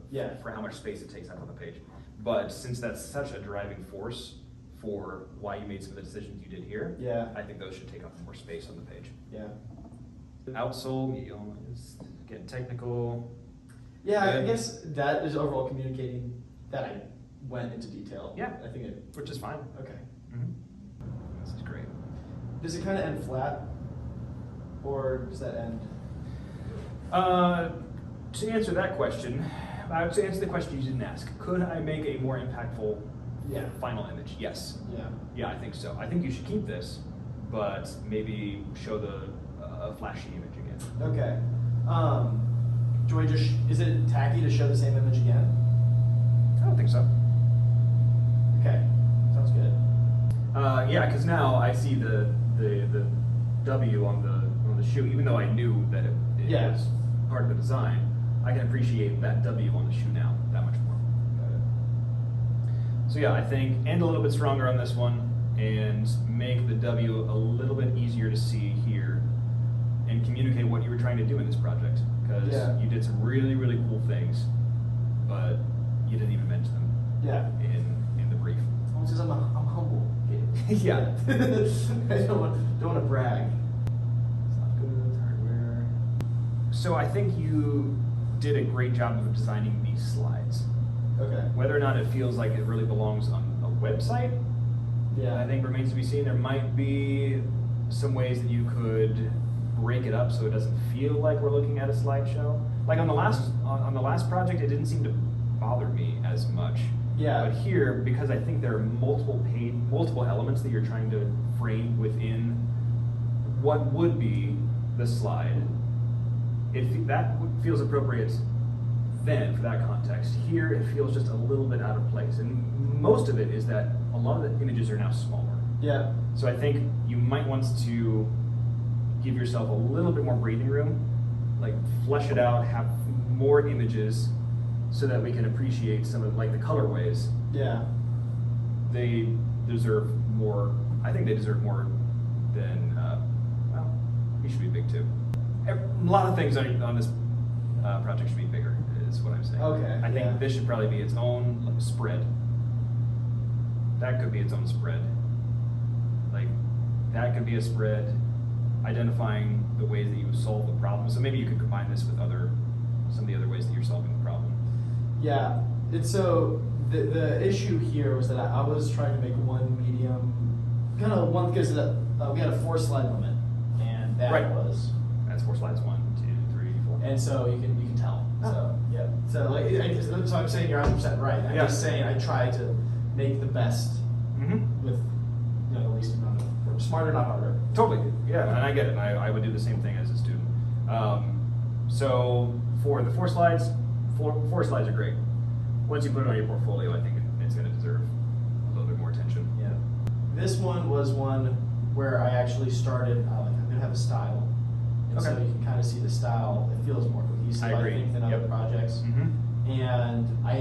Speaker 2: Yeah.
Speaker 3: for how much space it takes up on the page. But since that's such a driving force for why you made some of the decisions you did here,
Speaker 2: Yeah,
Speaker 3: I think those should take up more space on the page.
Speaker 2: yeah.
Speaker 3: Outsole is getting technical.
Speaker 2: Yeah, I
Speaker 3: Good.
Speaker 2: guess that is overall communicating that I went into detail.
Speaker 3: Yeah.
Speaker 2: I think it.
Speaker 3: Which is fine.
Speaker 2: Okay.
Speaker 3: This is great.
Speaker 2: Does it kind of end flat, or does that end?
Speaker 3: To answer that question, to answer the question you didn't ask, could I make a more impactful final image? Yes.
Speaker 2: Yeah.
Speaker 3: Yeah, I think so. I think you should keep this, but maybe show the flashy image again.
Speaker 2: Okay. Do I just? Is it tacky to show the same image again?
Speaker 3: I don't think so.
Speaker 2: Okay. Sounds good.
Speaker 3: Yeah, because now I see the W on the shoe, even though I knew that it
Speaker 2: Yeah.
Speaker 3: was part of the design. I can appreciate that W on the shoe now that much more.
Speaker 2: Got it.
Speaker 3: So yeah, I think end a little bit stronger on this one and make the W a little bit easier to see here and communicate what you were trying to do in this project. Because you did some really, really cool things, but you didn't even mention them
Speaker 2: Yeah.
Speaker 3: in the brief.
Speaker 2: Because I'm humble.
Speaker 3: Yeah.
Speaker 2: I don't want to brag. It's not good hardware.
Speaker 3: So I think you did a great job of designing these slides.
Speaker 2: Okay.
Speaker 3: Whether or not it feels like it really belongs on a website,
Speaker 2: Yeah.
Speaker 3: I think remains to be seen. There might be some ways that you could break it up so it doesn't feel like we're looking at a slideshow. Like on the last project, it didn't seem to bother me as much.
Speaker 2: Yeah.
Speaker 3: But here, because I think there are multiple elements that you're trying to frame within what would be the slide, that feels appropriate then for that context. Here, it feels just a little bit out of place, and most of it is that a lot of the images are now smaller.
Speaker 2: Yeah.
Speaker 3: So I think you might want to give yourself a little bit more breathing room, like flesh it out, have more images, so that we can appreciate some of like the colorways.
Speaker 2: Yeah.
Speaker 3: They deserve more. I think they deserve more than. Well, he should be big too. A lot of things on this project should be bigger, is what I'm saying.
Speaker 2: Okay,
Speaker 3: I think
Speaker 2: yeah.
Speaker 3: this should probably be its own spread. That could be its own spread. Like, that could be a spread identifying the ways that you solve the problem. So maybe you could combine this with some of the other ways that you're solving the problem.
Speaker 2: Yeah. It's so the issue here was that I was trying to make one medium, kind of one because we had a 4-slide limit, and that
Speaker 3: Right.
Speaker 2: was.
Speaker 3: That's 4 slides, 1, 2, 3, 4.
Speaker 2: And so you can tell. So yeah. So like so I'm saying you're 100% right. I'm just saying I tried to make the best with the least amount of work. Smarter, not harder.
Speaker 3: Totally, yeah, and I get it. And I would do the same thing as a student. So for the 4 slides, four slides are great. Once you put it on your portfolio, I think it's going to deserve a little bit more attention.
Speaker 2: Yeah. This one was one where I actually started. I'm gonna have a style, and so
Speaker 3: Okay.
Speaker 2: you can kind of see the style. It feels more cohesive,
Speaker 3: I agree.
Speaker 2: think, than other
Speaker 3: Yep.
Speaker 2: projects.
Speaker 3: Mm-hmm.
Speaker 2: And I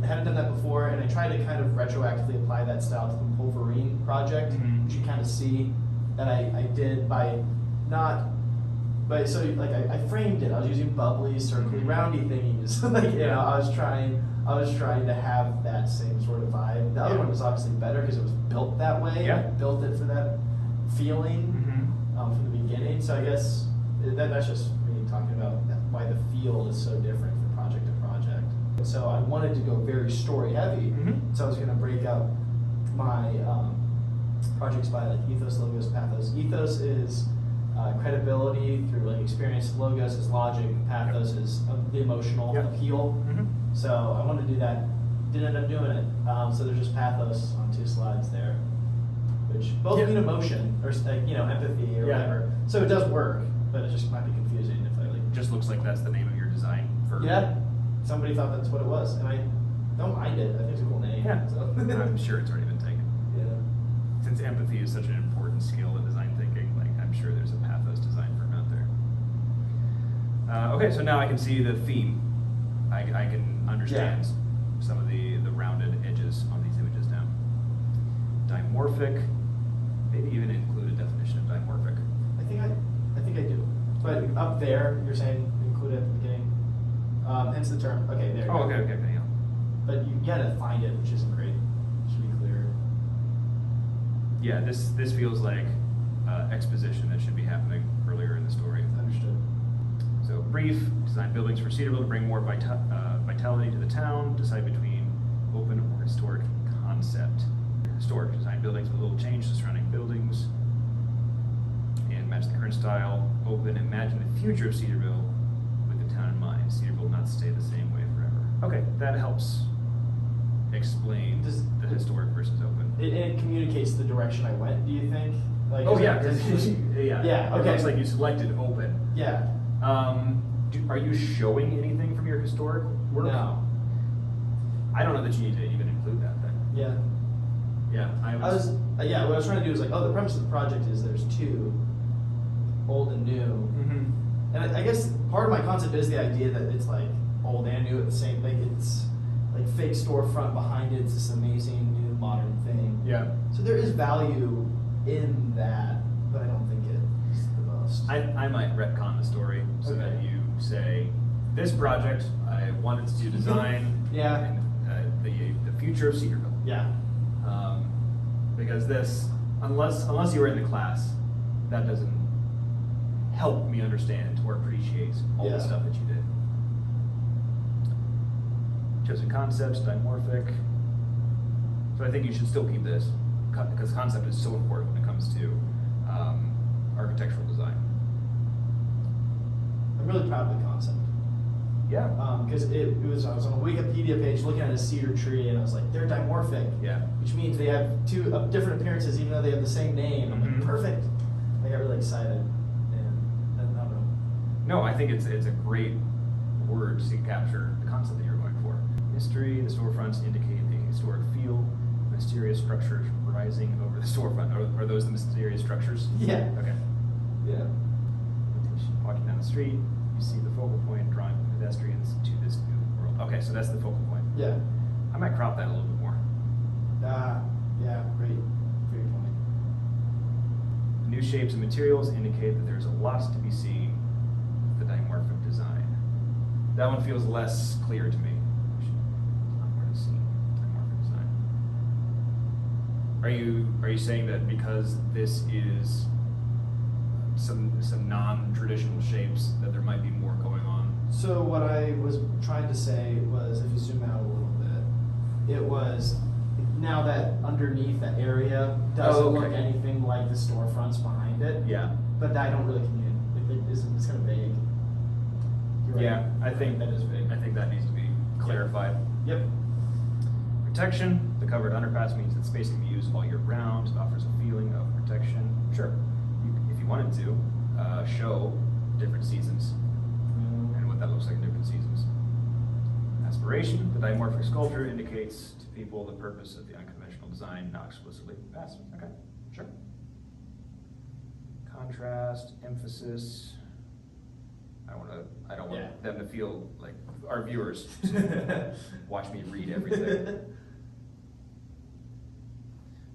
Speaker 2: hadn't done that before, and I tried to kind of retroactively apply that style to the Wolverine project,
Speaker 3: Mhm.
Speaker 2: which you kind of see that I did by not. But so like I framed it. I was using bubbly, circly,
Speaker 3: Mhm.
Speaker 2: roundy thingies. Like I was trying to have that same sort of vibe. The other
Speaker 3: Yeah.
Speaker 2: one was obviously better because it was built that way.
Speaker 3: Yeah.
Speaker 2: I built it for that feeling
Speaker 3: Mm-hmm.
Speaker 2: from the beginning. So I guess that's just me talking about why the feel is so different from project to project. So I wanted to go very story heavy.
Speaker 3: Mhm.
Speaker 2: So I was going to break up my projects by like ethos, logos, pathos. Ethos is credibility through like experience. Logos is logic. Pathos is the emotional
Speaker 3: Yep.
Speaker 2: appeal.
Speaker 3: Mm-hmm.
Speaker 2: So I wanted to do that. Didn't end up doing it. So there's just pathos on 2 slides there, which both
Speaker 3: Yeah.
Speaker 2: mean emotion or empathy or
Speaker 3: Yeah.
Speaker 2: whatever. So it does work, but it just might be confusing if I like.
Speaker 3: Just looks like that's the name of your design for.
Speaker 2: Yeah, somebody thought that's what it was, and I don't mind it. I think it's a cool name.
Speaker 3: Yeah.
Speaker 2: So.
Speaker 3: I'm sure it's already been taken.
Speaker 2: Yeah.
Speaker 3: Since empathy is such an important skill in design thinking, like I'm sure there's a pathos design firm out there. Okay, so now I can see the theme. I can understand some of the rounded edges on these images now. Dimorphic, maybe even include a definition of dimorphic.
Speaker 2: I think I do. But up there, you're saying include it at the beginning. Hence the term. Okay, there. You
Speaker 3: Oh,
Speaker 2: go.
Speaker 3: okay, yeah.
Speaker 2: But you gotta find it, which isn't great. Should be clear.
Speaker 3: Yeah, this feels like exposition that should be happening earlier in the story.
Speaker 2: Understood.
Speaker 3: So So brief, design buildings for Cedarville to bring more vitality to the town, decide between open or historic concept. Historic, design buildings with little change to surrounding buildings and match the current style. Open, imagine the future of Cedarville with the town in mind. Cedarville will not stay the same way forever. Okay, that helps explain the historic versus open.
Speaker 4: It communicates the direction I went, do you think? Like,
Speaker 3: Oh yeah,
Speaker 4: yeah.
Speaker 3: yeah.
Speaker 4: Okay.
Speaker 3: It looks like you selected open.
Speaker 4: Yeah.
Speaker 3: Are you showing anything from your historic work?
Speaker 4: No.
Speaker 3: I don't know that you need to even include that then.
Speaker 4: Yeah.
Speaker 3: Yeah,
Speaker 4: What I was trying to do is like, the premise of the project is there's two, old and new.
Speaker 3: Mm-hmm.
Speaker 4: And I guess part of my concept is the idea that it's like old and new at the same, like it's like fake storefront behind it, it's this amazing new modern thing.
Speaker 3: Yeah.
Speaker 4: So there is value in that, but I don't think it's the most.
Speaker 3: I might retcon the story so that
Speaker 4: Okay.
Speaker 3: you say, this project I wanted to design
Speaker 4: Yeah.
Speaker 3: and, the future of Cedarville.
Speaker 4: Yeah.
Speaker 3: Because this, unless you were in the class, that doesn't help me understand or appreciate all
Speaker 4: Yeah.
Speaker 3: the stuff that you did. Chosen concepts, dimorphic. So I think you should still keep this, because concept is so important when it comes to architectural design.
Speaker 4: I'm really proud of the concept.
Speaker 3: Yeah.
Speaker 4: Because I was on a Wikipedia page looking at a cedar tree and I was like, they're dimorphic.
Speaker 3: Yeah.
Speaker 4: Which means they have two different appearances even though they have the same name. I'm
Speaker 3: Mhm.
Speaker 4: like, perfect. I got really excited. And I don't know.
Speaker 3: No, I think it's a great word to capture the concept that you're going for. History, the storefronts indicate a historic feel, mysterious structures rising over the storefront. Are those the mysterious structures?
Speaker 4: Yeah.
Speaker 3: Okay.
Speaker 4: Yeah.
Speaker 3: Walking down the street, you see the focal point drawing pedestrians to this new world. Okay, so that's the focal point.
Speaker 4: Yeah.
Speaker 3: I might crop that a little bit more.
Speaker 4: Yeah, great point.
Speaker 3: New shapes and materials indicate that there's a lot to be seen with the dimorphic design. That one feels less clear to me. Not more to see. Dimorphic design. Are you saying that because this is some non-traditional shapes that there might be more going on?
Speaker 4: So what I was trying to say was, if you zoom out a little bit, it was now that underneath the area doesn't look anything like the storefronts behind it.
Speaker 3: Yeah.
Speaker 4: But I don't really communicate. It's kind of vague. You're right.
Speaker 3: Yeah, I think
Speaker 4: that is vague.
Speaker 3: I think that needs to be clarified.
Speaker 4: Yep.
Speaker 3: Protection. The covered underpass means that space can be used all year round. It offers a feeling of protection. Sure. If you wanted to, show different seasons and what that looks like in different seasons. Aspiration. The dimorphic sculpture indicates to people the purpose of the unconventional design, not explicitly passive. Okay, sure. Contrast, emphasis. I don't want them to feel like our viewers watch me read everything.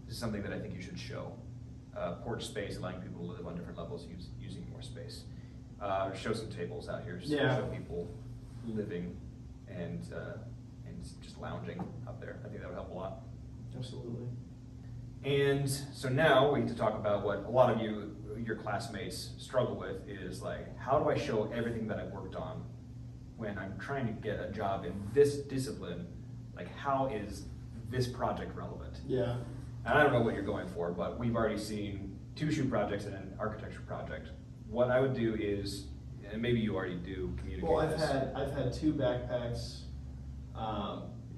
Speaker 3: This is something that I think you should show. Porch space, allowing people to live on different levels, using more space. Show some tables out here. Show people living and just lounging up there. I think that would help a lot.
Speaker 4: Absolutely.
Speaker 3: And so now we get to talk about what a lot of your classmates struggle with is like, how do I show everything that I've worked on when I'm trying to get a job in this discipline? Like, how is this project relevant?
Speaker 4: Yeah.
Speaker 3: And I don't know what you're going for, but we've already seen 2 shoe projects and an architecture project. What I would do is, and maybe you already do communicate
Speaker 4: Well,
Speaker 3: this.
Speaker 4: I've had 2 backpacks,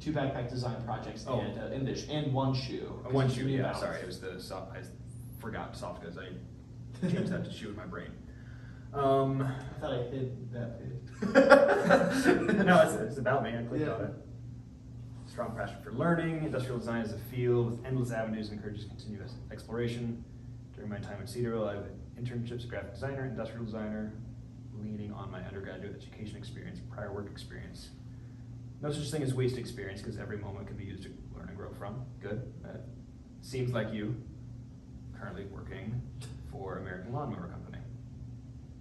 Speaker 4: 2 backpack design projects, and 1 shoe.
Speaker 3: One shoe, yeah, sorry, it was the soft, I forgot soft goods, I changed that to shoe in my brain.
Speaker 4: I thought I hid that page.
Speaker 3: No, it's about me, I clicked
Speaker 4: Yeah.
Speaker 3: on it. Strong passion for learning. Industrial design is a field with endless avenues and encourages continuous exploration. During my time at Cedarville, I have internships as graphic designer, industrial designer, leaning on my undergraduate education experience, prior work experience. No such thing as waste experience because every moment can be used to learn and grow from. Good. Seems like you currently working for American Lawnmower Company.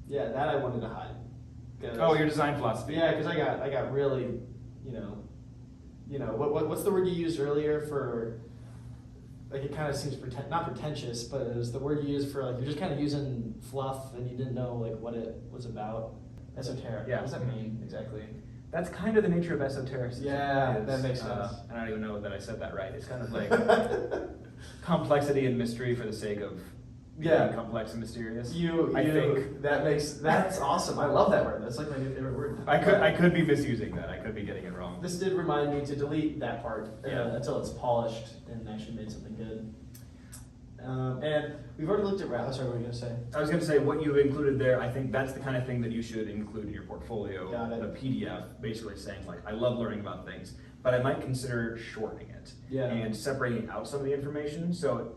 Speaker 4: Yeah, that I wanted to hide.
Speaker 3: Oh, your design philosophy.
Speaker 4: Yeah, because I got really, what's the word you used earlier for, like, it kind of seems not pretentious, but it was the word you used for, like, you're just kind of using fluff and you didn't know, like, what it was about. Esoteric.
Speaker 3: Yeah.
Speaker 4: What does that mean exactly?
Speaker 3: That's kind of the nature of esotericism.
Speaker 4: Yeah,
Speaker 3: is,
Speaker 4: that makes sense.
Speaker 3: I don't even know that I said that right. It's kind of like complexity and mystery for the sake of being complex and mysterious. I think
Speaker 4: that's awesome. I love that word. That's like my new favorite word.
Speaker 3: I could be misusing that. I could be getting it wrong.
Speaker 4: This did remind me to delete that part
Speaker 3: Yeah.
Speaker 4: until it's polished and actually made something good. And we've already looked at routes. Sorry, what were you going to say?
Speaker 3: I was going to say what you've included there. I think that's the kind of thing that you should include in your portfolio.
Speaker 4: Got it.
Speaker 3: The PDF, basically saying like, I love learning about things, but I might consider shortening it and separating out some of the information. So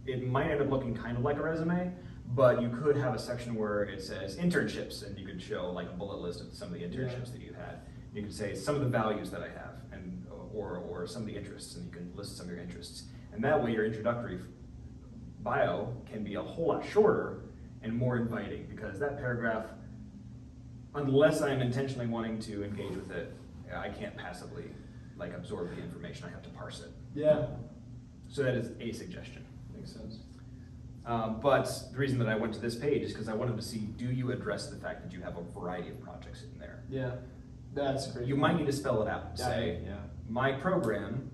Speaker 3: it might end up looking kind of like a resume, but you could have a section where it says internships, and you could show like a bullet list of some of the internships that you had. You could say some of the values that I have, and or some of the interests, and you can list some of your interests. And that way, your introductory bio can be a whole lot shorter and more inviting, because that paragraph, unless I'm intentionally wanting to engage with it, I can't passively like absorb the information. I have to parse it.
Speaker 4: Yeah.
Speaker 3: So that is a suggestion.
Speaker 4: Makes sense.
Speaker 3: But the reason that I went to this page is because I wanted to see, do you address the fact that you have a variety of projects in there?
Speaker 4: Yeah. That's great.
Speaker 3: You might need to spell it out. Say, my program,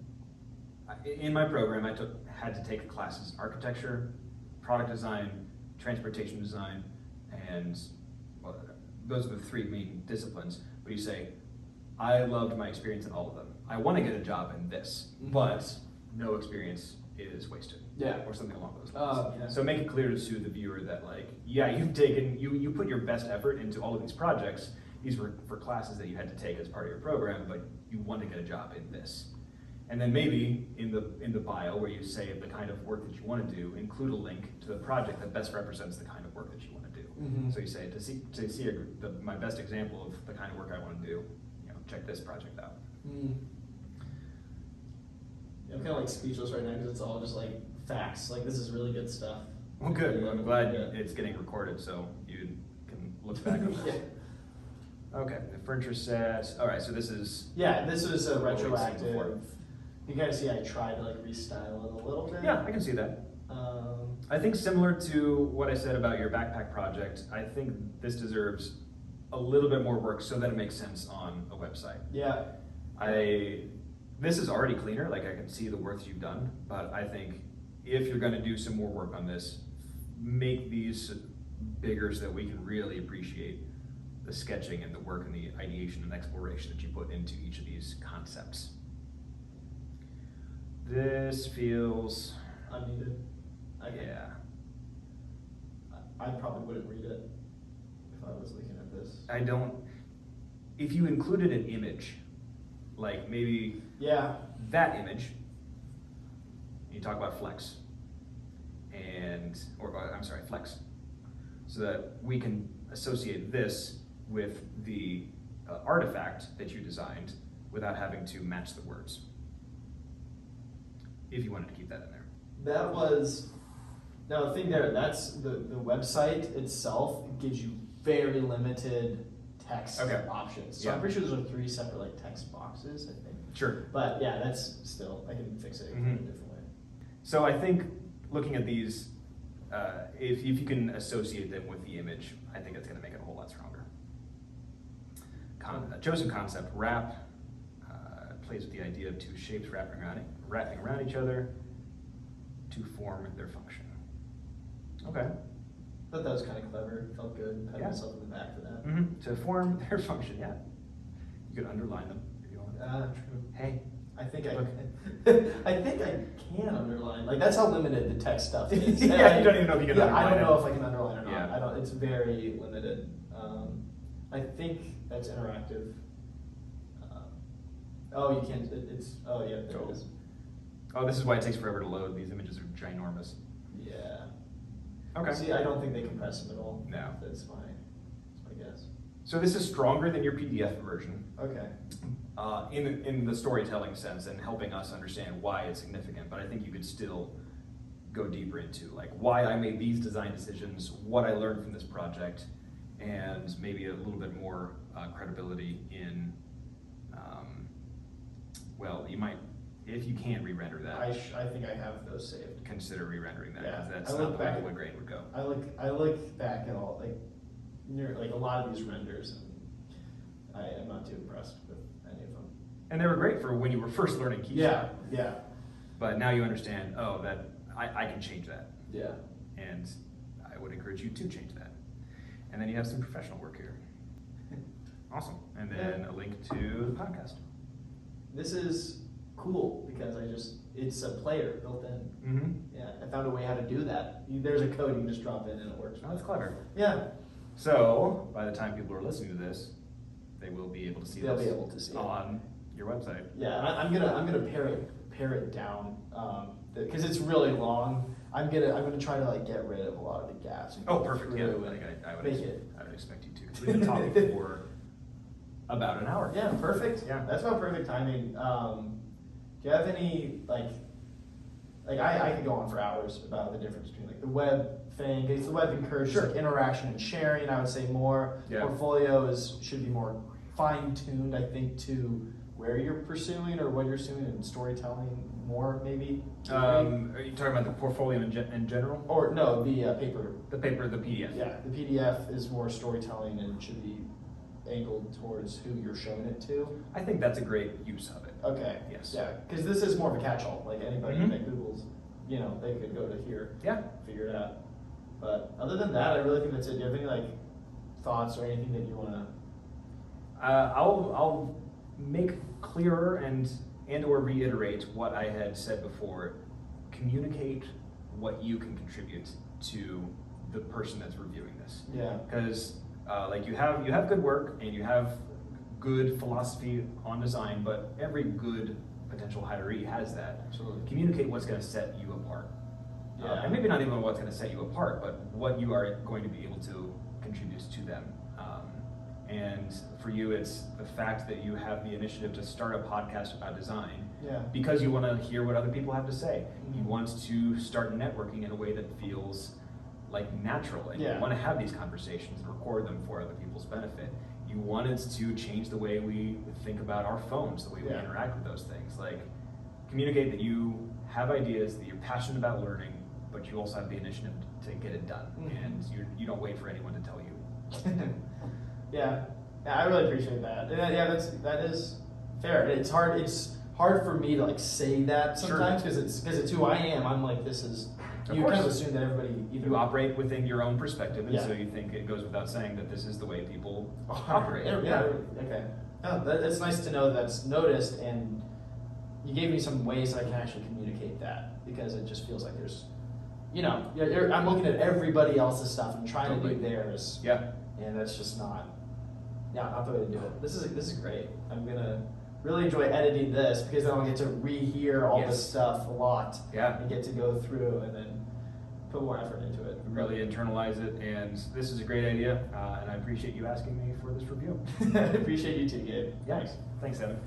Speaker 3: in my program, I had to take classes in architecture, product design, transportation design, and well, those are the three main disciplines. But you say, I loved my experience in all of them. I want to get a job in this, but no experience is wasted.
Speaker 4: Yeah.
Speaker 3: Or something along those lines.
Speaker 4: Yeah.
Speaker 3: So make it clear to the viewer that like, yeah, you put your best effort into all of these projects. These were for classes that you had to take as part of your program, but you want to get a job in this. And then maybe in the bio where you say the kind of work that you want to do, include a link to the project that best represents the kind of work that you want to do. So you say, to see my best example of the kind of work I want to do, check this project out.
Speaker 4: I'm kind of like speechless right now because it's all just like facts. Like, this is really good stuff.
Speaker 3: Well, good. I'm glad it's getting recorded so you can look back on this. Okay, the furniture set. All right, so this is...
Speaker 4: Yeah, this was a
Speaker 3: what we've seen
Speaker 4: retroactive.
Speaker 3: before.
Speaker 4: You guys see I tried to like restyle it a little bit.
Speaker 3: Yeah, I can see that. I think similar to what I said about your backpack project, I think this deserves a little bit more work so that it makes sense on a website.
Speaker 4: Yeah.
Speaker 3: This is already cleaner, like I can see the work that you've done, but I think if you're gonna do some more work on this, make these bigger so that we can really appreciate the sketching and the work and the ideation and exploration that you put into each of these concepts. This feels...
Speaker 4: Unneeded.
Speaker 3: Yeah.
Speaker 4: I probably wouldn't read it if I was looking at this.
Speaker 3: I don't... If you included an image, like maybe that image, you talk about flex, flex, so that we can associate this with the artifact that you designed without having to match the words, if you wanted to keep that in there.
Speaker 4: That was, now the thing there, that's the website itself gives you very limited text options. So I'm pretty sure those are 3 separate like text boxes, I think.
Speaker 3: Sure.
Speaker 4: But yeah, that's still, I can fix it in a different way.
Speaker 3: So I think looking at these, if you can associate them with the image, I think it's going to make it a whole lot stronger. Chosen concept, wrap, plays with the idea of 2 shapes wrapping around each other to form their function. Okay.
Speaker 4: I thought that was kind of clever. It felt good. Pat myself in the back for that.
Speaker 3: To form their function, yeah. You could underline them if you want.
Speaker 4: True.
Speaker 3: Hey,
Speaker 4: I think I can underline. Like, that's how limited the text stuff is.
Speaker 3: You don't even know if you can underline
Speaker 4: I don't know
Speaker 3: it.
Speaker 4: if I can underline or not.
Speaker 3: Yeah.
Speaker 4: I don't. It's very limited. I think that's interactive. You can't. It's. Oh yeah. There it is.
Speaker 3: Oh, this is why it takes forever to load. These images are ginormous.
Speaker 4: Yeah.
Speaker 3: Okay.
Speaker 4: See, I don't think they compress them at all.
Speaker 3: No.
Speaker 4: That's my guess.
Speaker 3: So this is stronger than your PDF version.
Speaker 4: Okay.
Speaker 3: In the storytelling sense and helping us understand why it's significant, but I think you could still go deeper into like why I made these design decisions, what I learned from this project, and maybe a little bit more credibility in, well, you might, if you can't re-render that.
Speaker 4: I think I have those saved.
Speaker 3: Consider re-rendering that,
Speaker 4: Yeah.
Speaker 3: because that's not the way the wood grain would go.
Speaker 4: I look back at all, like, like a lot of these renders, and I am not too impressed with any of them.
Speaker 3: And they were great for when you were first learning Keystroke.
Speaker 4: Yeah.
Speaker 3: But now you understand, that I can change that.
Speaker 4: Yeah.
Speaker 3: And I would encourage you to change that. And then you have some professional work here. Awesome. And then a link to the podcast.
Speaker 4: This is cool because it's a player built in.
Speaker 3: Mm-hmm.
Speaker 4: Yeah, I found a way how to do that. There's a code you can just drop in and it works.
Speaker 3: Oh, that's clever.
Speaker 4: Yeah.
Speaker 3: So, by the time people are listening to this, they will be able to see
Speaker 4: They'll
Speaker 3: this
Speaker 4: be able to see
Speaker 3: on your website.
Speaker 4: Yeah, and I'm gonna pare it down because it's really long. I'm gonna try to like get rid of a lot of the gaps. And
Speaker 3: Oh,
Speaker 4: go
Speaker 3: perfect. Yeah,
Speaker 4: through
Speaker 3: I
Speaker 4: and
Speaker 3: think I would expect you to. 'Cause we've been talking for about an hour.
Speaker 4: Yeah, perfect.
Speaker 3: Yeah.
Speaker 4: That's about perfect timing. Do you have any like I could go on for hours about the difference between like the web thing, because the web encourages like interaction and sharing. I would say more.
Speaker 3: Yeah.
Speaker 4: Portfolio should be more fine-tuned, I think, to where you're pursuing or what you're pursuing, and storytelling more maybe.
Speaker 3: Are you talking about the portfolio in general?
Speaker 4: Or no, the paper.
Speaker 3: The paper, the PDF.
Speaker 4: Yeah, the PDF is more storytelling and should be angled towards who you're showing it to.
Speaker 3: I think that's a great use of it.
Speaker 4: Okay.
Speaker 3: Yes.
Speaker 4: Yeah, because this is more of a catch-all. Like anybody
Speaker 3: Mhm.
Speaker 4: that Googles, they could go to here,
Speaker 3: Yeah.
Speaker 4: figure it out. But other than that, I really think that's it. Do you have any like thoughts or anything that you want to?
Speaker 3: I'll make clearer and or reiterate what I had said before. Communicate what you can contribute to the person that's reviewing this.
Speaker 4: Yeah.
Speaker 3: Because you have good work and you have good philosophy on design, but every good potential hiree has that.
Speaker 4: Absolutely.
Speaker 3: Communicate what's going to set you apart.
Speaker 4: Yeah.
Speaker 3: And maybe not even what's going to set you apart, but what you are going to be able to contribute to them. And for you, it's the fact that you have the initiative to start a podcast about design
Speaker 4: Yeah.
Speaker 3: because you want to hear what other people have to say.
Speaker 4: Mhm.
Speaker 3: You want to start networking in a way that feels like natural, and
Speaker 4: Yeah.
Speaker 3: you want to have these conversations and record them for other people's benefit. You wanted to change the way we think about our phones, the way we
Speaker 4: Yeah.
Speaker 3: interact with those things. Like, communicate that you have ideas, that you're passionate about learning, but you also have the initiative to get it done,
Speaker 4: Mhm.
Speaker 3: and you don't wait for anyone to tell you.
Speaker 4: Yeah, I really appreciate that. Yeah, that is fair. It's hard for me to like say that sometimes because it's who I am. I'm like, this is.
Speaker 3: Of
Speaker 4: You
Speaker 3: course.
Speaker 4: kind of assume that everybody either
Speaker 3: You operate within your own perspective, and
Speaker 4: Yeah.
Speaker 3: so you think it goes without saying that this is the way people operate.
Speaker 4: Yeah. Okay. No, it's nice to know that's noticed, and you gave me some ways that I can actually communicate that, because it just feels like there's, I'm looking at everybody else's stuff and trying to
Speaker 3: Totally.
Speaker 4: do theirs,
Speaker 3: Yeah.
Speaker 4: and that's just not the way to do it. This is great. I'm gonna really enjoy editing this because then I'll get to rehear all
Speaker 3: Yes.
Speaker 4: this stuff a lot
Speaker 3: Yeah.
Speaker 4: and get to go through and then put more effort into it.
Speaker 3: Really internalize it, and this is a great idea, and I appreciate you asking me for this review.
Speaker 4: I appreciate you too, Gabe.
Speaker 3: Yeah. Thanks, Evan.